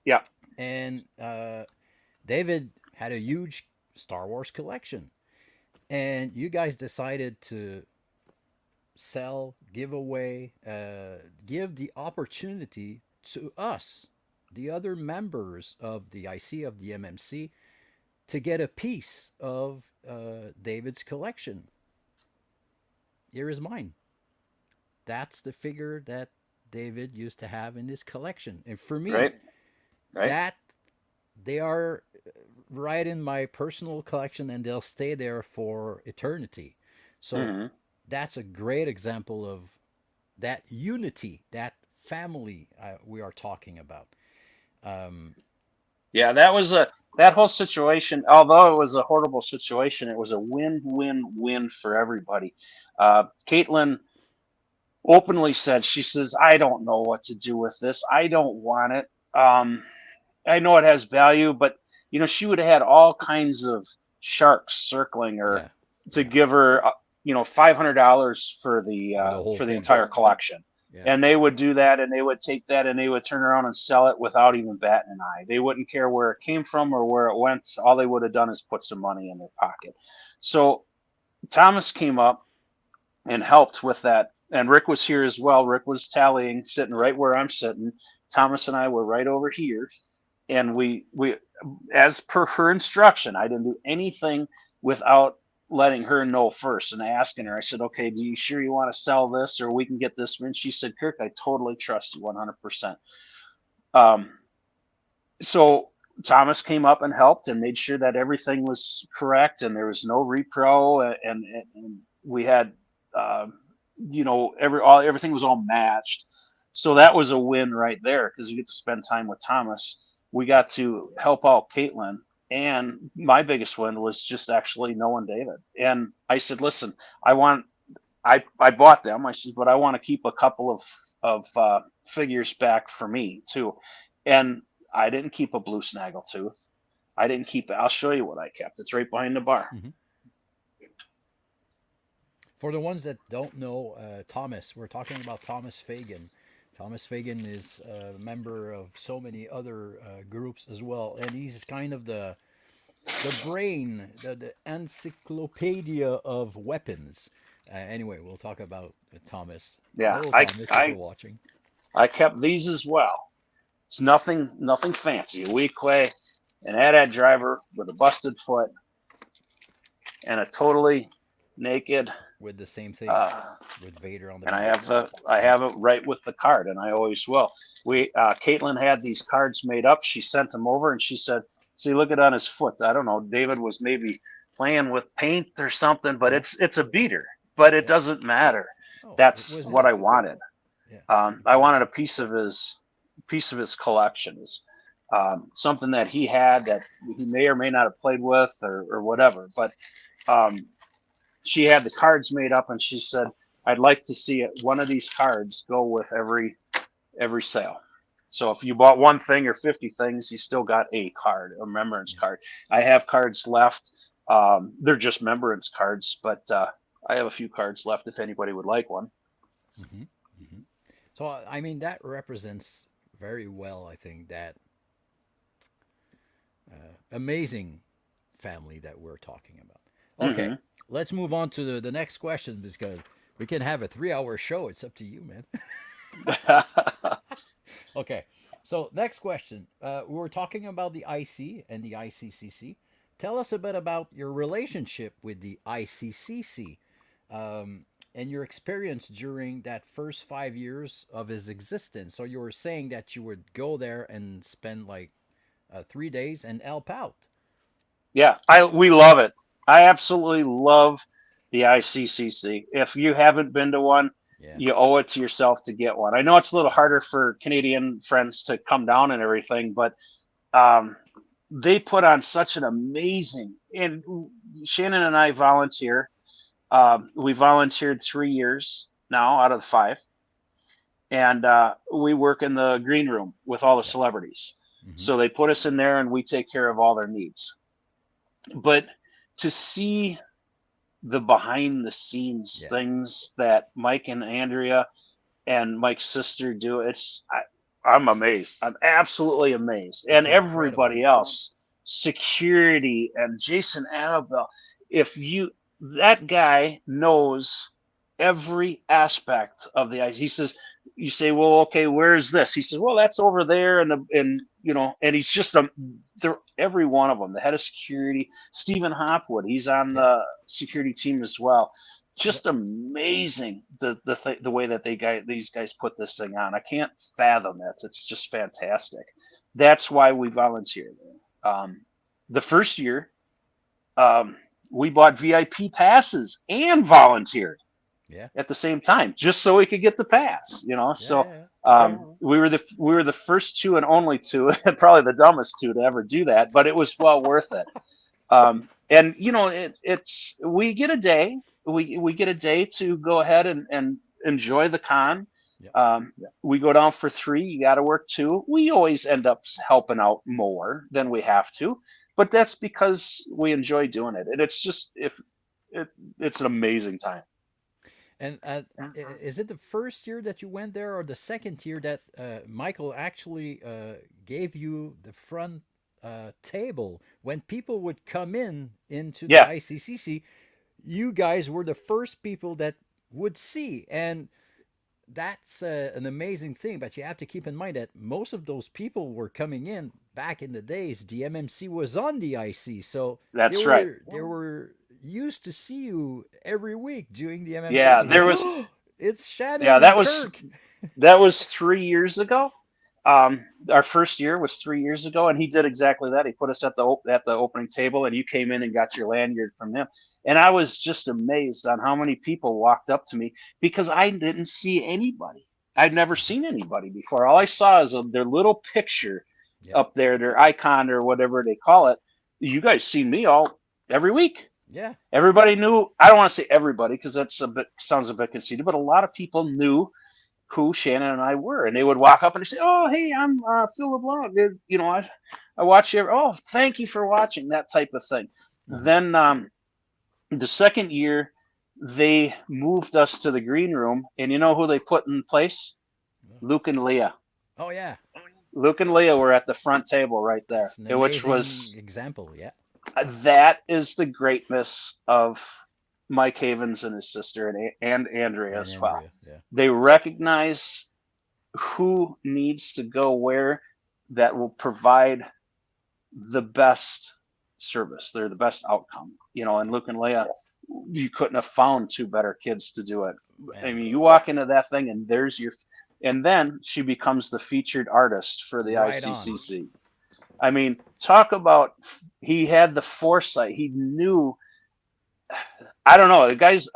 Yeah. and David had a huge Star Wars collection, and you guys decided to sell, give away, give the opportunity to us, the other members of the IC of the MMC, to get a piece of David's collection. Here is mine. That's the figure that David used to have in his collection. And for me, Right. Right. that they are right in my personal collection, and they'll stay there for eternity. So Hmm. that's a great example of that unity, that family we are talking about. Um, Yeah, that whole situation. Although it was a horrible situation, it was a win-win-win for everybody. Caitlin openly said, she says, "I don't know what to do with this. I don't want it. I know it has value, but she would have had all kinds of sharks circling her yeah, to yeah, give her, $500 for the whole for the thing. entire collection." Yeah, And they would do that, and they would take that, and they would turn around and sell it without even batting an eye. They wouldn't care where it came from or where it went. All they would have done is put some money in their pocket. So Thomas came up and helped with that. And Rick was here as well. Rick was tallying, sitting right where I'm sitting. Thomas and I were right over here, and we as per her instruction, I didn't do anything without letting her know first and asking her. I said, "Okay, do you sure you want to sell this, or we can get this?" And she said, "Kirk, I totally trust you 100%." Um, so Thomas came up and helped and made sure that everything was correct and there was no repro, and we had, uh, everything was all matched. So that was a win right there because you get to spend time with Thomas. We got to help out Caitlin, and my biggest win was just actually knowing David. And I said, "Listen, I bought them." I said, "But I want to keep a couple of figures back for me too." And I didn't keep a blue snaggletooth. I didn't keep it. I'll show you what I kept. It's right behind the bar. hmm. For the ones that don't know, Thomas, we're talking about Thomas Fagan. Thomas Fagan is a member of so many other groups as well, and he's kind of the brain, the encyclopedia of weapons. Anyway, we'll talk about Thomas. Yeah, Hello, I Thomas, if you're I watching. I kept these as well. It's nothing fancy. A weak clay, an AT-AT driver with a busted foot, and a totally naked. With the same thing, Uh, with Vader on the and back. I Yeah. have it right with the card, and I always will. Caitlin had these cards made up. She sent them over, and she said, "See, look it on his foot." I don't know. David was maybe playing with paint or something, but Yeah. it's a beater. But it Yeah. doesn't matter. Oh, it That's was what I his. wanted. Yeah. I Exactly. wanted a piece of his collections, something that he had that he may or may not have played with or whatever. But um, she had the cards made up, and she said, "I'd like to see it, one of these cards go with every sale." So if you bought one thing or 50 things, you still got a card, a remembrance Yeah. card. I have cards left. They're just remembrance cards, but I have a few cards left if anybody would like one. hmm hmm. So I mean that represents very well, I think, that amazing family that we're talking about. Okay, Hmm. let's move on to the next question because we can have a 3 hour show. It's up to you, man. Okay, so next question. We were talking about the IC and the ICCC. Tell us a bit about your relationship with the ICCC, and your experience during that first 5 years of his existence. So you were saying that you would go there and spend like 3 days and help out. Yeah, we love it. I absolutely love the ICCC. If you haven't been to one, Yeah, you owe it to yourself to get one. I know it's a little harder for Canadian friends to come down and everything, but um, they put on such an amazing. And Shannon and I volunteer. We volunteered 3 years now out of the five, and we work in the green room with all the yeah. celebrities. Hmm. So they put us in there, and we take care of all their needs. But to see the behind the scenes Yeah, things that Mike and Andrea and Mike's sister do, I'm amazed. I'm absolutely amazed. it's And incredible. everybody else, security and Jason Annabelle, if you that guy knows every aspect of he says, you say, "Well, okay, where's this?" He says, "Well, that's over there," and he's just they're every one of them. The head of security, Stephen Hopwood, he's on Yeah. the security team as well. But Just amazing the way that these guys put this thing on. I can't fathom it. It's just fantastic. That's why we volunteered. The first year, um, we bought VIP passes and volunteered. Yeah. at the same time, just so we could get the pass. Yeah. So Yeah. we were the first two and only two, and probably the dumbest two to ever do that, but it was well worth it. And it's we get a day to go ahead and enjoy the con. Yep. We go down for 3. You got to work 2. We always end up helping out more than we have to, but that's because we enjoy doing it, and it's just if it, it's an amazing time. And is it the first year that you went there, or the second year that Michael actually gave you the front table when people would come into the Yeah, ICCC? You guys were the first people that would see, and that's an amazing thing. But you have to keep in mind that most of those people were coming in back in the days. The MMC was on the IC, so they that's right. were they were used to see you every week during the MMC. Yeah, So there like, was. oh, it's Yeah, Shannon that and was Kirk. that was 3 years ago. Our first year was 3 years ago, and he did exactly that. He put us at the opening table, and you came in and got your lanyard from him. And I was just amazed on how many people walked up to me because I didn't see anybody. I'd never seen anybody before. All I saw is their little picture Yep. up there, their icon or whatever they call it. You guys see me all every week. Yeah. Everybody knew. I don't want to say everybody because that's a bit sounds a bit conceited, but a lot of people knew who Shannon and I were, and they would walk up and say, "Oh, hey, I'm Phil LeBlanc. I watch you. Oh, thank you for watching." That type of thing. Uh-huh. Then the second year, they moved us to the green room, and you know who they put in place? Luke and Leah. Oh yeah, Luke and Leah were at the front table right there, that's an which amazing was example. Yeah. that is the greatness of Mike Havens and his sister and Andrea And as well. Andrea. Yeah. They recognize who needs to go where that will provide the best service. They're the best outcome. And Luke and Leia, you couldn't have found two better kids to do it. I Man. mean, you walk into that thing and and then she becomes the featured artist for the Right on. ICCC. I mean, talk about he had the foresight. He knew. I don't know. The guy's.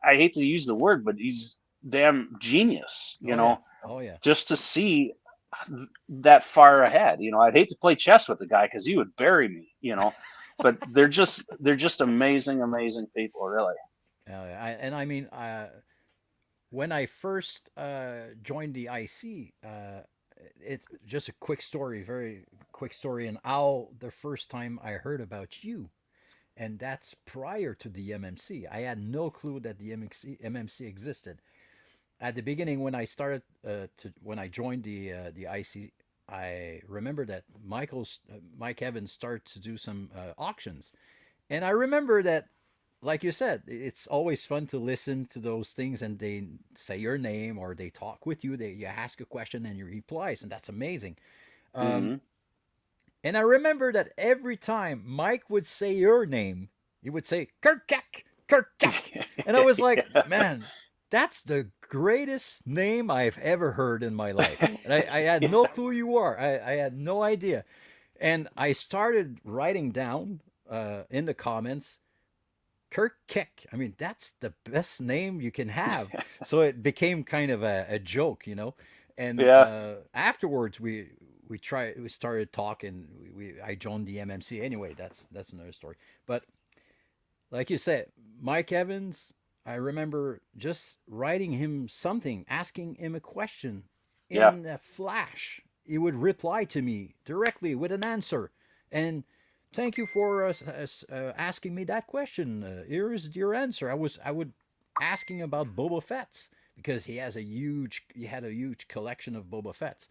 I hate to use the word, but he's damn genius. Oh yeah. Oh yeah. Just to see that far ahead. I'd hate to play chess with the guy because he would bury me. But they're just amazing, amazing people, really. I mean, when I first joined the IC, it's just a quick story, very quick story, and how the first time I heard about you, and that's prior to the MMC. I had no clue that the MMC existed. At the beginning, when I started when I joined the IC, I remember that Mike Evans started to do some auctions, and I remember that, like you said, it's always fun to listen to those things, and they say your name or they talk with you. You ask a question and you replies, and that's amazing. Um, Hmm. and I remember that every time Mike would say your name, he would say Kirk Keck, Kirk Keck, and I was like, man, that's the greatest name I've ever heard in my life. And I had no clue you are. I had no idea, and I started writing down in the comments Kirk Keck. I mean, that's the best name you can have. So it became kind of a joke. And Yeah. afterwards, we started talking. I joined the MMC anyway. That's another story. But like you said, Mike Evans. I remember just writing him something, asking him a question Yeah. in a flash. He would reply to me directly with an answer, and thank you for asking me that question. Here's your answer. I would asking about Boba Fett's because he had a huge collection of Boba Fett's.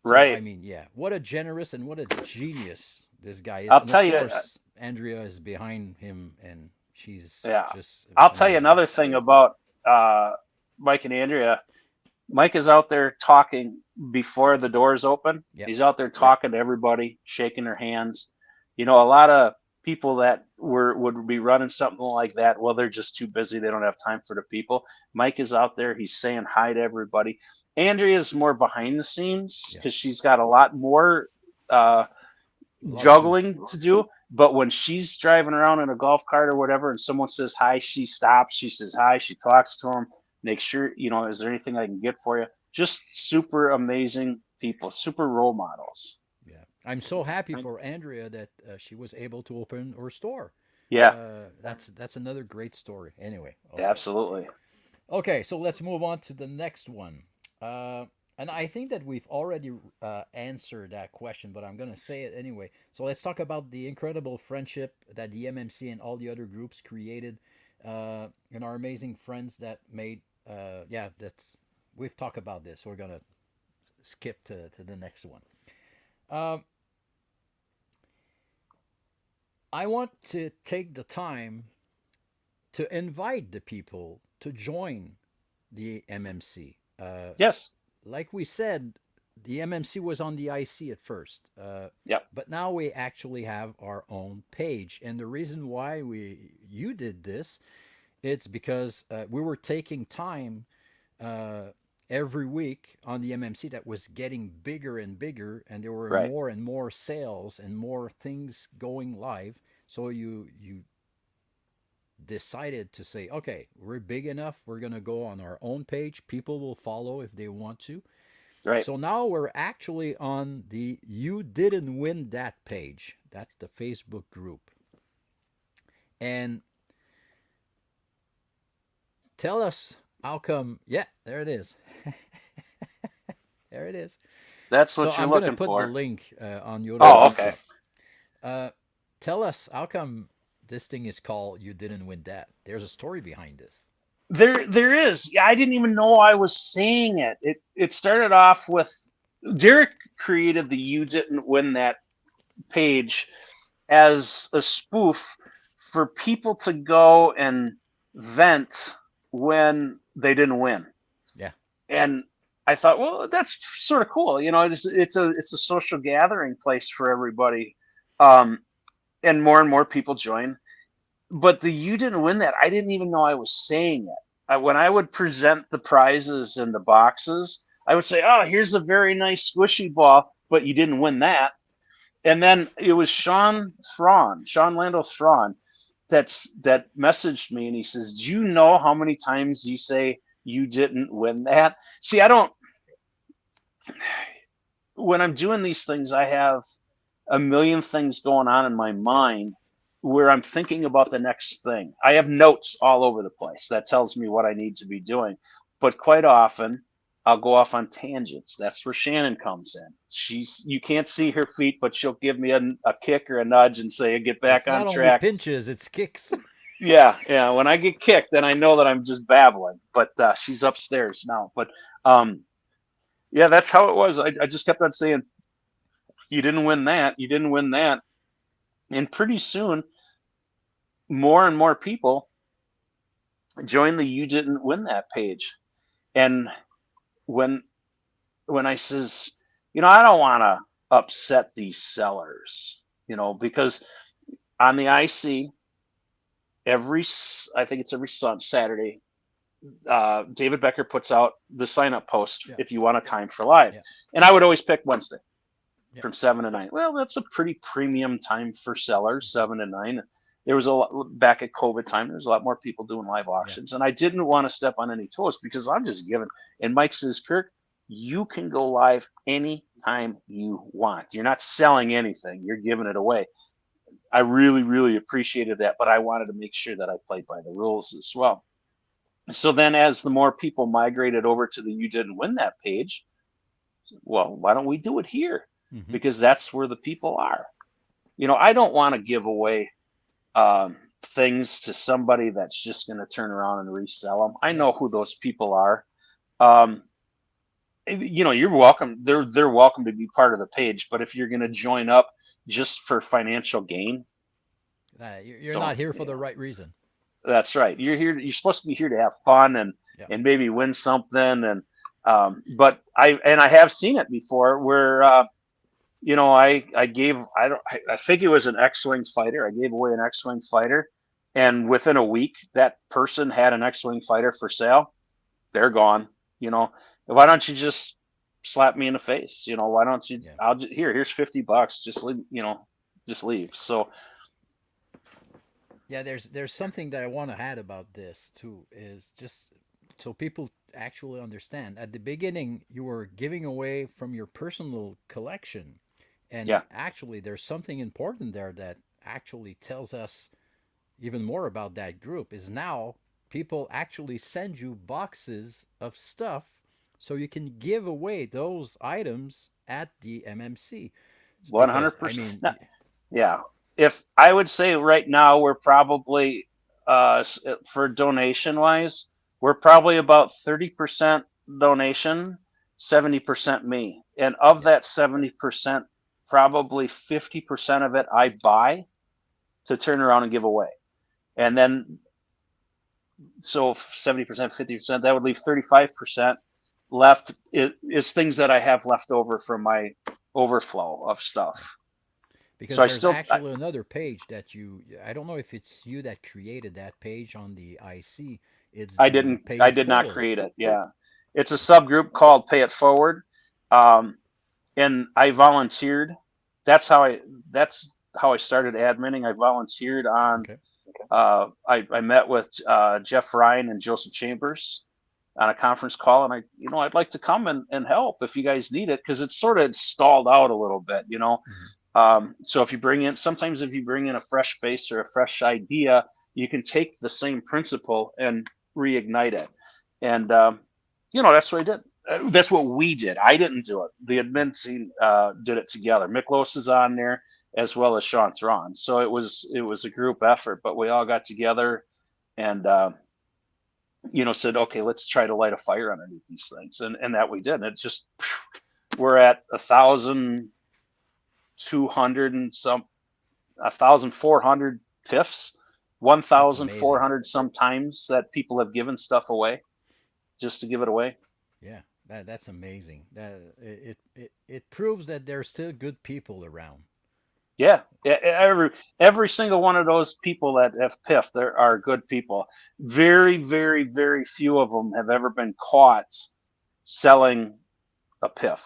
So I Right. mean, yeah, what a generous and what a genius this guy is, I'll and of tell you. course Andrea is behind him, and she's Yeah. just I'll tell you amazing. another thing about Mike and Andrea. Mike is out there talking before the doors open. Yep. He's out there talking to everybody, shaking their hands. A lot of people that would be running something like that, well, they're just too busy. They don't have time for the people. Mike is out there. He's saying hi to everybody. Andrea's more behind the scenes Yeah. because she's got a lot more love to. juggling to do. But when she's driving around in a golf cart or whatever, and someone says hi, she stops. She says hi. She talks to them. Make sure, is there anything I can get for you? Just super amazing people, super role models. Yeah, I'm so happy for Andrea that she was able to open her store. Yeah, That's another great story. Anyway, okay. absolutely. Okay, so let's move on to the next one. Uh, and I think that we've already answered that question, but I'm going to say it anyway. So let's talk about the incredible friendship that the MMC and all the other groups created, and our amazing friends that made. Yeah, that's we've talked about this. We're going to skip to the next one. Um, I want to take the time to invite the people to join the MMC. Yes. Like we said, the MMC was on the IC at first, Yep. but now we actually have our own page. And the reason why you did this, it's because we were taking time uh, every week on the MMC that was getting bigger and bigger, and there were Right. more and more sales and more things going live. So you decided to say, okay, we're big enough. We're going to go on our own page. People will follow if they want to. Right. So now we're actually on the You Didn't Win That page. That's the Facebook group. And tell us how come. Yeah, there it is. There it is. That's So what you're I'm going to looking put the for. link on Oh, okay. yoda.com. Uh, Tell us how come this thing is called You Didn't Win That. There's a story behind this. There is. Yeah, I didn't even know I was saying it. It started off with Derek created the "You Didn't Win That" page as a spoof for people to go and vent when they didn't win. Yeah. And I thought, well, that's sort of cool. It's a social gathering place for everybody. Um, and more people join. But the "You Didn't Win That," I didn't even know I was saying it. When I would present the prizes and the boxes, I would say, "Oh, here's a very nice squishy ball, but you didn't win that." And then it was Sean Lando Thrawn, that messaged me, and he says, "Do you know how many times you say you didn't win that?" See, I don't. When I'm doing these things, I have a million things going on in my Yeah. mind where I'm thinking about the next thing. I have notes all over the place that tells me what I need to be doing. But quite often I'll go off on tangents. That's where Shannon comes in. You can't see her feet, but she'll give me a kick or a nudge and say, "Get back It's on not only track." pinches, it's kicks. Yeah, yeah. When I get kicked, then I know that I'm just babbling. But she's upstairs now. But yeah, that's how it was. I just kept on saying, "You didn't win that. You didn't win that." And pretty soon, more and more people join the "You Didn't Win That" page. And when I says, I don't want to upset these sellers, because on the IC I think it's every Saturday, David Becker puts out the sign up post Yeah. if you want a time for live, Yeah. and I would always pick Wednesday Yeah. from 7 to 9. Well, that's a pretty premium time for sellers, 7 to 9. There was a lot back at COVID time. There's a lot more people doing live Yeah. auctions, and I didn't want to step on any toes because I'm just giving. And Mike says, "Kirk, you can go live anytime you want. You're not selling anything. You're giving it away." I really, really appreciated that, but I wanted to make sure that I played by the rules as well. So then, as the more people migrated over to the "You Didn't Win That" page, well, why don't we do it here? Mm-hmm. Because that's where the people are. I don't want to give away things to somebody that's just going to turn around and resell them. I Yeah. know who those people are. Um, you're welcome. They're welcome to be part of the page. But if you're going to join up just for financial gain, You're don't. not here for the right reason. That's right. You're here. You're supposed to be here to have fun Yeah. and maybe win something. And but I have seen it before where I gave I think it was an X-wing fighter. I gave away an X-wing fighter, and within a week, that person had an X-wing fighter for sale. They're gone. Why don't you just slap me in the face. Why don't you? Yeah. Here's $50. Just leave. Just leave. So Yeah, there's something that I want to add about this too, is just so people actually understand. At the beginning, you were giving away from your personal collection, and yeah, actually, there's something important there that actually tells us even more about that group. Is now people actually send you boxes of stuff so you can give away those items at the MMC. one Because hundred I percent. mean, Yeah. If I would say right now we're probably for donation wise, we're probably about 30% donation, 70% me. And of yeah, that 70%, probably 50% of it I buy to turn around and give away. And then so 70%, 50%, that would leave 35% left is things that I have left over from my overflow of stuff. So because I there's still actually another page that I don't know if it's you that created that page on the IC. It's the Pay I It did not Forward. create it. Yeah. It's a subgroup called Pay It Forward. Um, and I volunteered. That's how I that's how I started adminning. I volunteered on Okay. I met with Jeff Ryan and Joseph Chambers on a conference call, and I'd like to come and help if you guys need it, because it's sort of stalled out a little bit. Mhm. So sometimes if you bring in a fresh face or a fresh idea, you can take the same principle and reignite it. And that's what I did. That's what we did. I didn't do it. The Yeah. admin team did it together. Miklos is on there as well as Sean Thrawn. So it was a group effort, but we all got together and said, okay, let's try to light a fire underneath these things, and that we did. And it just we're at 1,200 and some 1,400 PIFs, That's amazing. 1,400 sometimes that people have given stuff away just to give it away. Yeah, that's amazing. That it proves that there's still good people around. Yeah, every single one of those people that have PIF, there are good people. Very, very, very few of them have ever been caught selling a PIF.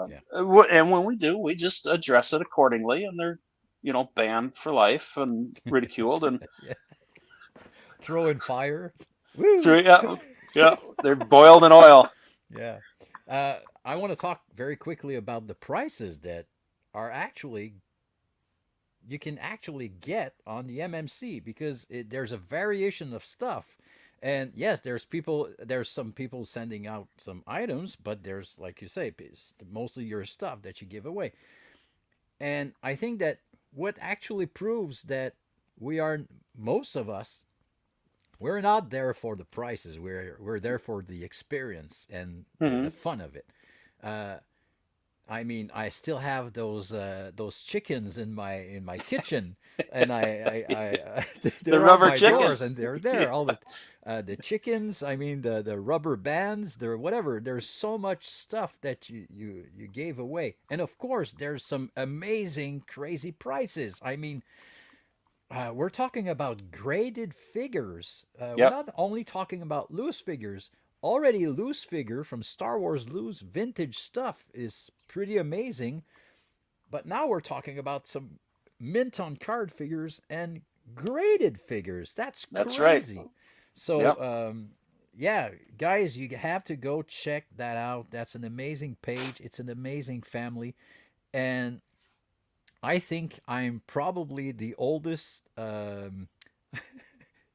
Yeah. And when we do, we just address it accordingly, and they're banned for life and ridiculed and Yeah. Throw in fire. Woo! through. Yeah, yeah, they're boiled in oil. Yeah. I want to talk very quickly about the prices that are actually you can actually get on the MMC, because there's a variation of stuff. And yes, there's some people sending out some items, but there's, like you say, mostly your stuff that you give away. And I think that what actually proves that we are, most of us, we're not there for the prices. We're there for the experience and the Hmm. fun of it. Uh, I mean, I still have those chickens in my kitchen, and The they're on rubber my doors, and chickens. they're there. All the chickens. I mean, the rubber bands. There, whatever. There's so much stuff that you gave away, and of course, there's some amazing, crazy prices. I mean, we're talking about graded figures. We're Yep, not only talking about loose figures. Already, loose figure from Star Wars loose vintage stuff is pretty amazing. But now we're talking about some mint on card figures and graded figures. That's that's right. crazy. So, Yep. yeah, guys, you have to go check that out. That's an amazing page. It's an amazing family. And I think I'm probably the oldest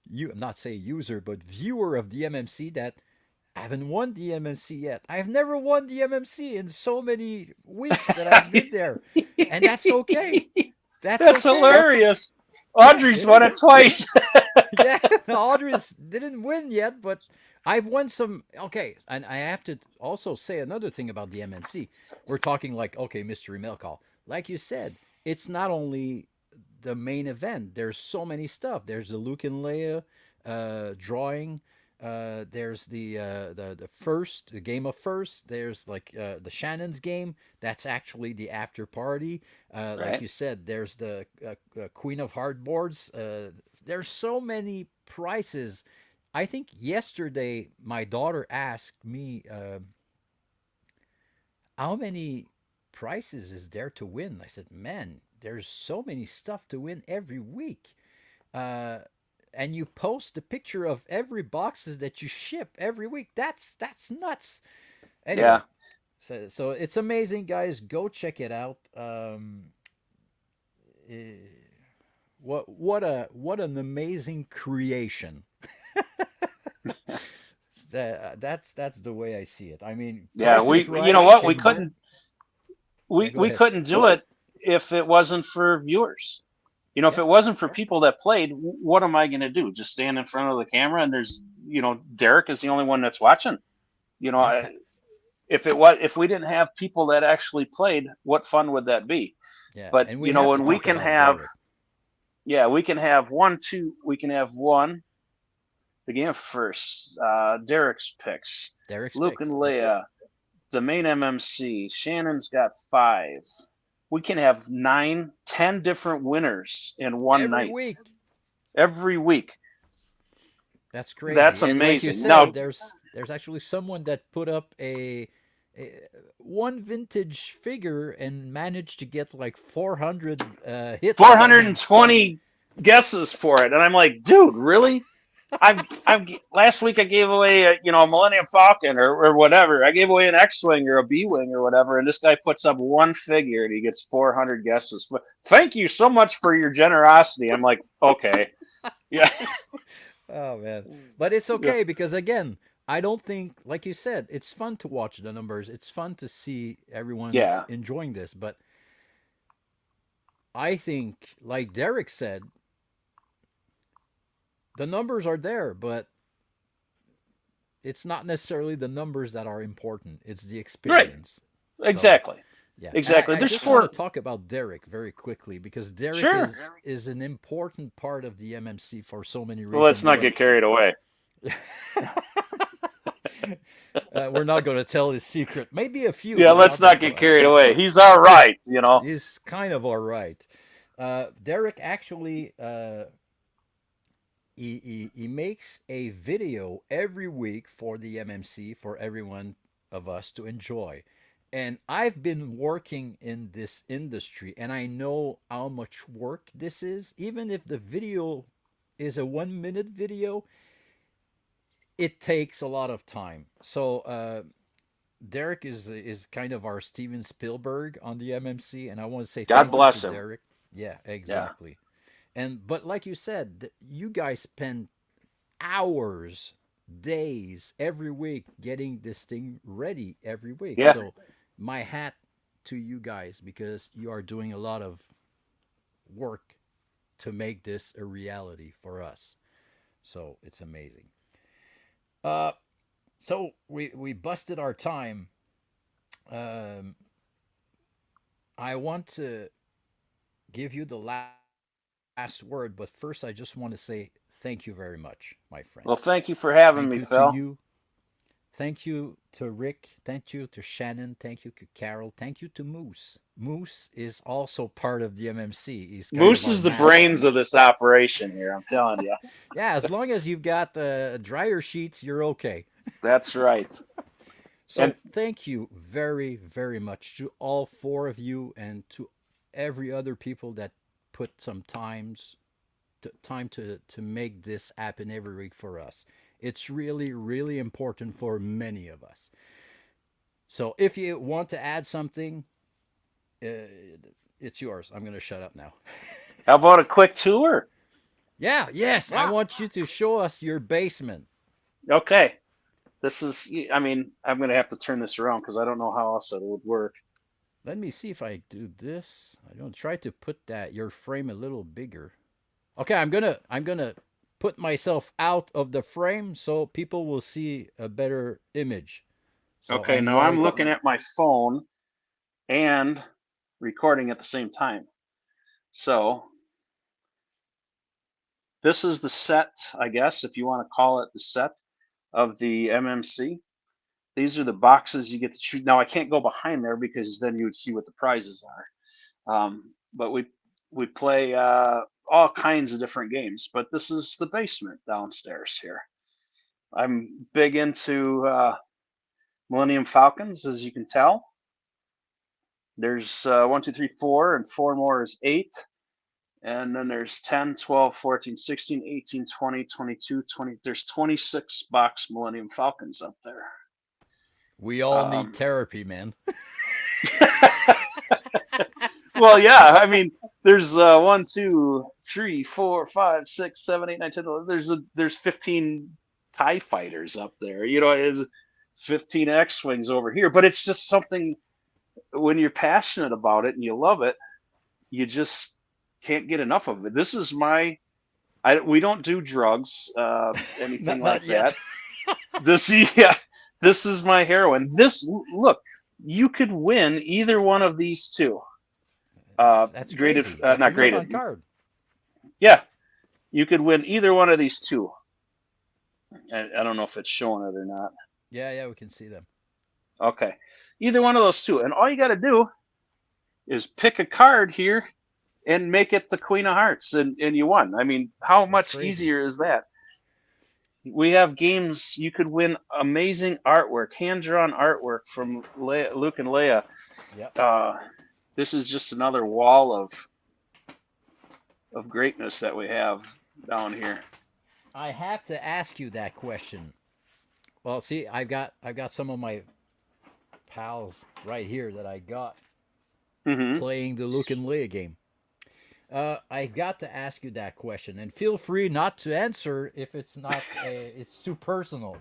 you not say user, but viewer of the MMC that haven't won the MMC yet. I've never won the MMC in so many weeks that I've been there, and that's okay. That's That's okay. hilarious. Yeah, Audrey's it won it is. twice. Yeah, Audrey's didn't win yet, but I've won some. Okay, and I have to also say another thing about the MMC. We're talking like, okay, mystery mail call. Like you said, it's not only the main event. There's so many stuff. There's the Luke and Leia drawing. There's the game of first. There's like the Shannon's game. That's actually the after party. Like Right. you said, there's the Queen of Heartboards. There's so many prices. I think yesterday my daughter asked me, how many prizes is there to win? I said, man, there's so many stuff to win every week. Uh, and you post the picture of every boxes that you ship every week. That's nuts. Yeah. Anyway, so it's amazing, guys. Go check it out. Eh, what an amazing creation. That's the way I see it. I mean, Yeah. Price is We, you Right know what? We can work. couldn't, Yeah, go we ahead. couldn't do it if it wasn't for viewers. You know, if Yeah, it wasn't for people that played, what am I going to do? Just stand in front of the camera and there's, Derek is the only one that's watching. You know, yeah, if we didn't have people that actually played, what fun would that be? yeah. But And we have to when we talk can about have, Derek. yeah, we can have one the game first. Derek's picks, Derek's Luke picks. and Yep. Leia, the main MMC. Shannon's got 5. We can have 9, 10 different winners in one Every night week. every week. That's That's crazy. And like you amazing. said, Now, there's actually someone that put up a one vintage figure and managed to get like 400 hits on. 420 guesses for it, and I'm like, dude, really? I'm last week I gave away a Millennium Falcon or whatever. I gave away an X-wing or a B-wing or whatever, and this guy puts up one figure and he gets 400 guesses. But thank you so much for your generosity. I'm like, okay, yeah, Oh man. But it's yeah, okay because again, I don't think like you said, it's fun to watch the numbers. It's fun to see everyone's yeah, enjoying this, but I think like Derek said, the numbers are there, but it's not necessarily the numbers that are important. It's the right, experience. So exactly, yeah, and exactly. I There's just want to 4. talk about Derek very quickly because Derek Sure. is an important part of the MMC for so many Well, let's reasons. not But get carried away. we're not going to tell his secret. Maybe a few, Yeah, but let's not not that get much. carried away. He's all right. He's kind of all right. Derek actually he makes a video every week for the MMC for everyone of us to enjoy. And I've been working in this industry and I know how much work this is. Even if the video is a 1 minute video, it takes a lot of time. So Derek is kind of our Steven Spielberg on the MMC, and I want to say God thank you to bless him. Derek. Yeah, Yeah. exactly. And but like you said, you guys spend hours, days every week getting this thing ready every week. Yeah. So my hat to you guys because you are doing a lot of work to make this a reality for us. So it's amazing. Uh, so we busted our time. Um, I want to give you the last word, but first I just want to say thank you very much, my friend. Well, thank you for having Thank me, you to Phil. you. Thank you to Rick. Thank you to Shannon. Thank you to Carol. Thank you to Moose. Moose is also part of the MMC. He's kind of Moose our is the mascot. brains of this operation here. I'm telling you. Yeah, as long as you've got dryer sheets, you're okay. That's right. And So thank you very, very much to all four of you and to every other people that put some time to make this happen every week for us. It's really, really important for many of us. So if you want to add something, it's yours. I'm going to shut up now. how about a quick tour? Yeah, yes, I want you to show us your basement. Okay. This is. I mean, I'm going to have to turn this around because I don't know how else it would work. Let me see if I do this. I don't try to put that your frame a little bigger. Okay, I'm gonna put myself out of the frame so people will see a better image. So Okay. I'm Now I'm right. looking at my phone and recording at the same time. So this is the set, I guess, if you want to call it the set of the MMC. These are the boxes you get to choose. Now I can't go behind there because then you would see what the prizes are. But we play all kinds of different games. But this is the basement downstairs here. I'm big into Millennium Falcons, as you can tell. There's 1, 2, 3, 4, and 4 more is 8. And then there's 10, 12, 14, 16, 18, 20, 22, 20. There's 26 box Millennium Falcons up there. We all need therapy, man. Well, yeah. I mean, there's 1, 2, 3, 4, 5, 6, 7, 8, 9, 10, 11. There's 15 TIE fighters up there. It's 15 X-Wings over here. But it's just something, when you're passionate about it and you love it, you just can't get enough of it. This is we don't do drugs, anything Not like yet. that. This is my heroin. Look, you could win either one of these two. That's Graded, crazy. That's not a graded. Nippon card. Yeah, you could win either one of these two. I don't know if it's showing it or not. Yeah, we can see them. Okay, either one of those two, and all you got to do is pick a card here and make it the Queen of Hearts, and you won. I mean, how much easier is that? We have games you could win amazing artwork, hand-drawn artwork from Luke and Leia. Yep. This is just another wall of greatness that we have down here. I have to ask you that question. Well, see, I've got some of my pals right here that I got playing the Luke and Leia game. I've got to ask you that question, and feel free not to answer if it's not it's too personal.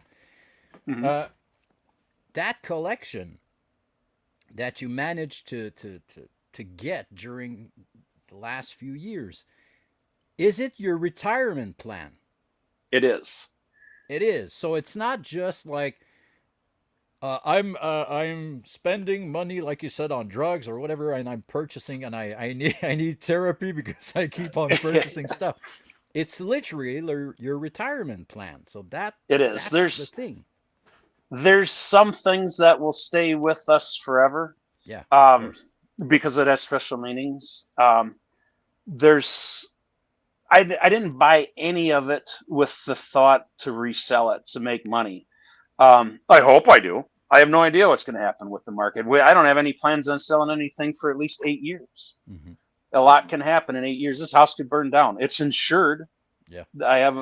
That collection that you managed to get during the last few years, is it your retirement plan? It is. It is. So it's not just like I'm spending money, like you said, on drugs or whatever, and I'm purchasing, and I need therapy because I keep on purchasing stuff. It's literally your retirement plan. So it is. That's there's the thing. There's some things that will stay with us forever. Yeah. Because it has special meanings. I didn't buy any of it with the thought to resell it to make money. I hope I do. I have no idea what's going to happen with the market. I don't have any plans on selling anything for at least 8 years. A lot can happen in 8 years. This house could burn down. It's insured. Yeah. I have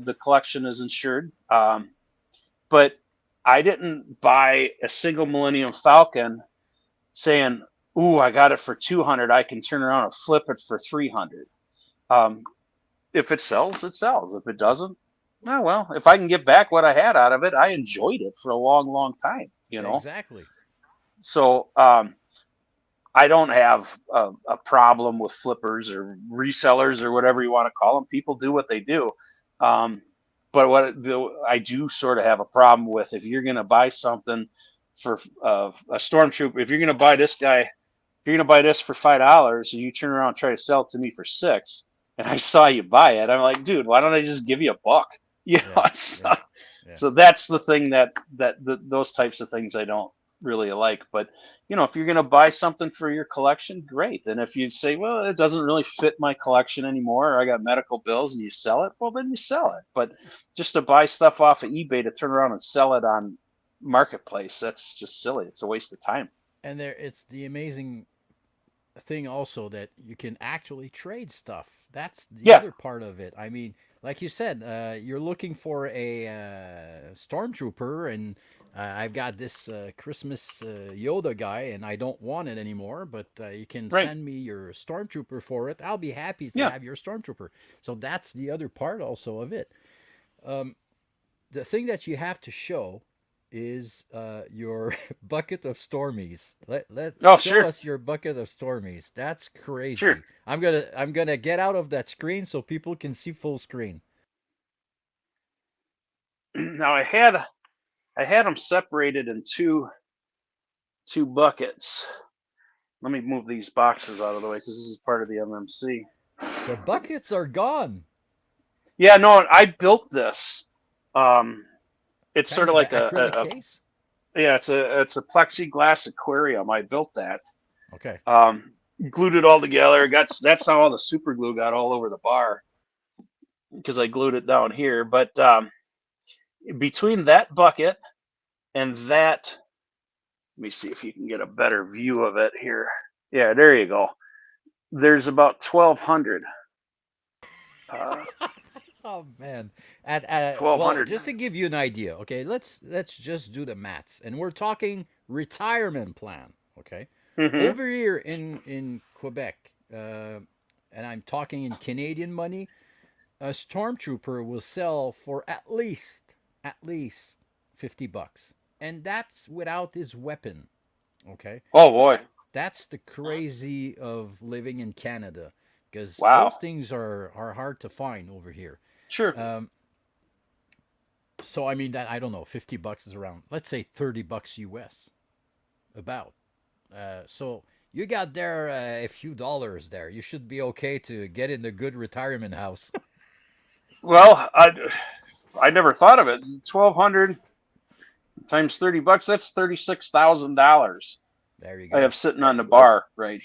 the collection is insured. But I didn't buy a single Millennium Falcon saying, "Ooh, I got it for 200. I can turn around and flip it for 300." If it sells, it sells. If it doesn't, oh well. If I can get back what I had out of it, I enjoyed it for a long, long time. Exactly. So I don't have a problem with flippers or resellers or whatever you want to call them. People do what they do. But I do sort of have a problem with, if you're going to buy something for a stormtrooper, if you're going to buy this guy, if you're going to buy this for $5 and you turn around and try to sell it to me for $6, and I saw you buy it, I'm like, dude, why don't I just give you $1? So that's the thing that those types of things I don't really like. But if you're going to buy something for your collection, great. And if you say, well, it doesn't really fit my collection anymore, or I got medical bills, and you sell it, well, then you sell it. But just to buy stuff off of eBay to turn around and sell it on Marketplace, that's just silly. It's a waste of time. And it's the amazing thing also that you can actually trade stuff. That's the other part of it. I mean, like you said, you're looking for a stormtrooper, and I've got this Christmas Yoda guy, and I don't want it anymore, but you can send me your stormtrooper for it. I'll be happy to have your stormtrooper. So that's the other part also of it. The thing that you have to show is your bucket of Stormies. Show us your bucket of Stormies. That's crazy. Sure. I'm gonna get out of that screen so people can see full screen. Now I had them separated in two buckets. Let me move these boxes out of the way because this is part of the MMC. The buckets are gone. Yeah, no, I built this. It's Kind sort of like a case? Yeah, it's a plexiglass aquarium. I built that. Okay. Glued it all together. That's how all the super glue got all over the bar, because I glued it down here. But between that bucket and that me see if you can get a better view of it here. Yeah, there you go. There's about 1,200. Uh, Oh man. twelve Well, hundred. just to give you an idea, okay, let's just do the maths. And we're talking retirement plan, okay? Mm-hmm. Over here in Quebec, and I'm talking in Canadian money, a stormtrooper will sell for at least $50. And that's without his weapon, okay? Oh boy! That's the crazy of living in Canada because those Wow. things are hard to find over here. Sure. Um, so I mean that I don't know, $50 is around, let's say $30 US, about. So you got there a few dollars there. You should be okay to get in a good retirement house. Well, I never thought of it. 1,200 times $30. That's $36,000. There you I go. have sitting on the bar, right?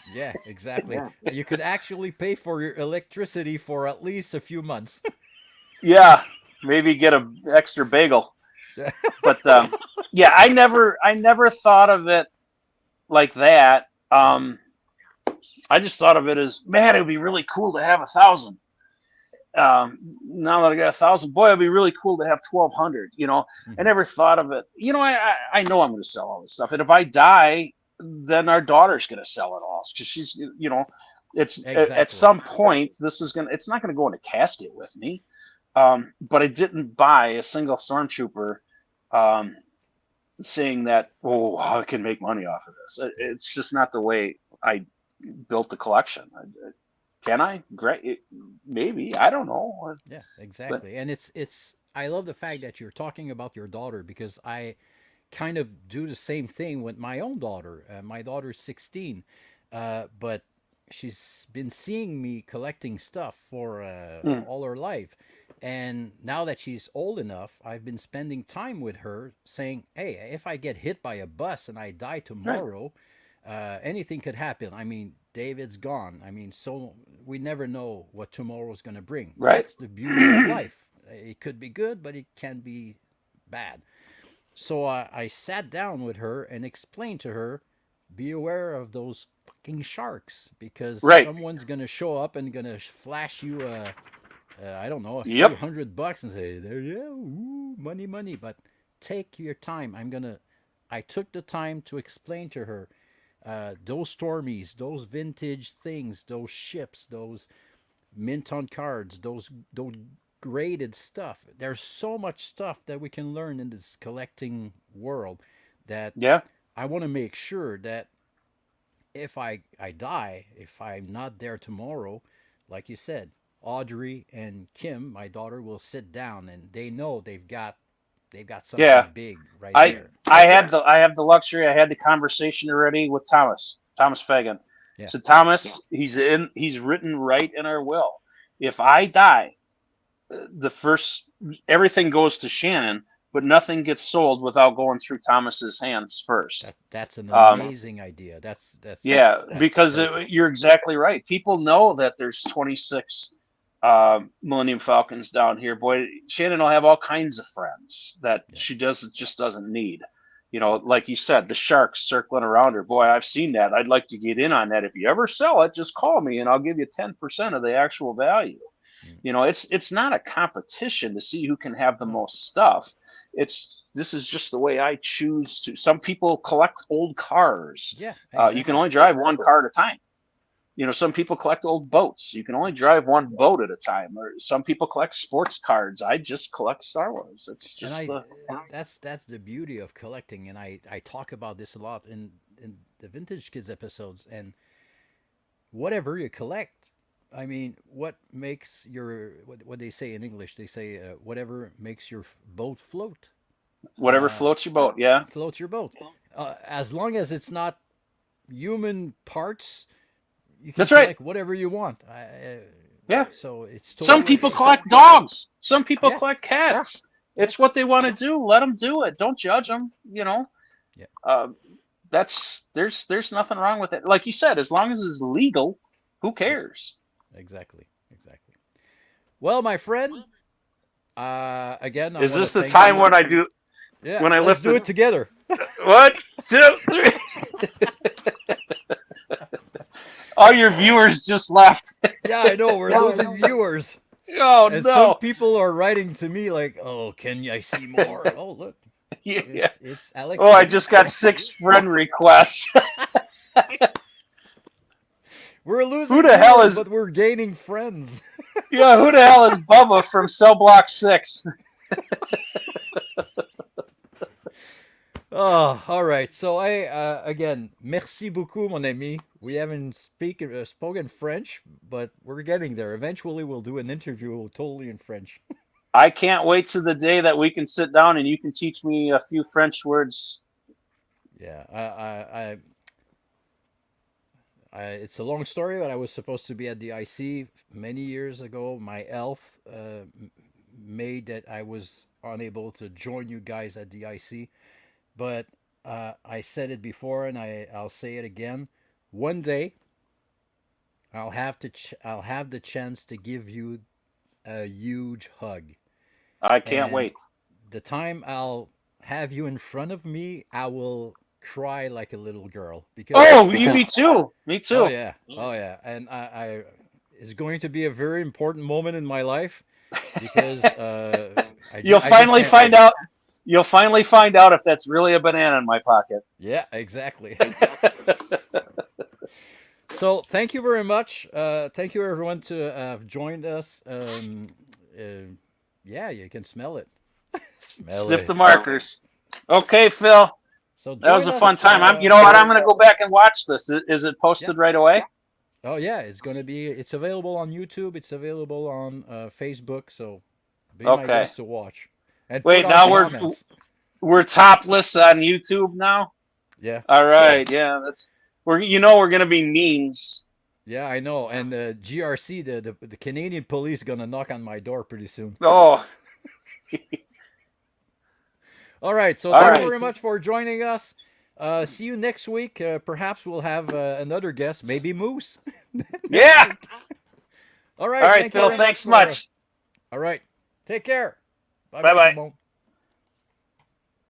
Yeah, exactly. You could actually pay for your electricity for at least a few months. Yeah, maybe get a extra bagel. But yeah, I never thought of it like that. I just thought of it as, man, it would be really cool to have 1,000. Now that I got 1,000, boy, it'd be really cool to have 1,200. I Mhm. never thought of it. I know I'm going to sell all this stuff, and if I die, then our daughter's going to sell it all because she's, it's at Exactly. some point it's not going to go in a casket with me. But I didn't buy a single stormtrooper, um, saying that, oh, I can make money off of this. It's just not the way I built the collection. Can I? Great, maybe. I don't know. Yeah, But exactly. And it's I love the fact that you're talking about your daughter because I kind of do the same thing with my own daughter. My daughter's 16, but she's been seeing me collecting stuff for mm, all her life. And now that she's old enough, I've been spending time with her saying, hey, if I get hit by a bus and I die right, tomorrow, anything could happen. I mean, David's gone. I mean, so we never know what tomorrow's going to bring. right, That's the beauty of life. It could be good, but it can be bad. So I sat down with her and explained to her, be aware of those fucking sharks because right. someone's gonna show up and gonna flash you I don't know, a few Yep. $100 and say, there, yeah, ooh, money, money. But take your time. I took the time to explain to her those stormies, those vintage things, those ships, those mint on cards, those graded stuff. There's so much stuff that we can learn in this collecting world that Yeah. I want to make sure that if I die, if I'm not there tomorrow, like you said, Audrey and Kim, my daughter, will sit down and they know they've got Yeah. something big right I there. I have the luxury. I had the conversation already with Thomas Fagan. Yeah. So Thomas, he's written right in our will. If I die, the first everything goes to Shannon, but nothing gets sold without going through Thomas's hands first. That's an Um, amazing idea. yeah, That's because perfect. you're exactly right. People know that there's 26 Millennium Falcons down here. Boy, Shannon will have all kinds of friends that Yeah. she just doesn't need. Like you said, the sharks circling around her. Boy, I've seen that. I'd like to get in on that. If you ever sell it, just call me and I'll give you 10% of the actual value. Mm. It's not a competition to see who can have the No. most stuff. This is just the way I choose to. Some people collect old cars. Yeah, You can exactly. only drive one car at a time. Some people collect old boats. You can only drive one boat at a time. Or some people collect sports cards. I just collect Star Wars. It's And just the that's the beauty of collecting, and I talk about this a lot in the Vintage Kids episodes. And whatever you collect, I mean, what makes what they say in English? They say whatever makes your boat float, whatever uh, floats your boat. Yeah, floats your boat. As long as it's not human parts, you can that's right. collect whatever you want. Yeah. So it's Some totally people okay. collect dogs. Some people Yeah, collect cats. yeah, It's what they want to do. Let them do it. Don't judge them. yeah. Uh, there's nothing wrong with it. Like you said, as long as it's legal, who Yeah, cares? exactly, exactly. Well, my friend, again, I Is want to this the thank time you. when I do Yeah, when I let's lift do the it together. 1, 2, 3. All your viewers just left. Yeah, I know. We're losing viewers. Oh And some no! people are writing to me like, "Oh, can I see more?" Oh, look, Yeah. it's Alex. Oh, I just got 6 friend requests. We're losing Who the hell viewers, is? but we're gaining friends. Yeah, who the hell is Bubba from Cell Block 6? Oh, all right. So again, merci beaucoup, mon ami. We haven't spoken French, but we're getting there. Eventually, we'll do an interview totally in French. I can't wait to the day that we can sit down and you can teach me a few French words. Yeah, it's a long story, but I was supposed to be at the IC many years ago. My health made that I was unable to join you guys at the IC. But I said it before, and I'll say it again. One day, I'll have the chance to give you a huge hug, I can't and wait. the time I'll have you in front of me, I will cry like a little girl because Oh, me too. Me oh too. yeah, oh yeah, and I it's going to be a very important moment in my life because You'll I just finally can't find wait. out. You'll finally find out if that's really a banana in my pocket. Yeah, exactly. So thank you very much. Thank you everyone to have joined us. Yeah, you can smell it. Smell Sniff the it. markers. Okay, Phil. So That was join a fun us. time. You know what? I'm gonna go back and watch this. Is it Yeah. posted right away? Oh yeah, it's gonna be. It's available on YouTube. It's available on Facebook. So be my Okay. guest to watch and put Wait, out now comments. we're topless on YouTube now. Yeah, All right. Yeah, that's we're gonna be memes. yeah, I know. And the GRC, the Canadian police, gonna knock on my door pretty soon. Oh, All right. So all thank you right. very much for joining us. See you next week. Perhaps we'll have another guest, maybe Moose. Next Yeah. week. All All right. right, Thank you Phil. very much Thanks for. much. All right. Take care. Bye Bye bye, tout bye. le monde.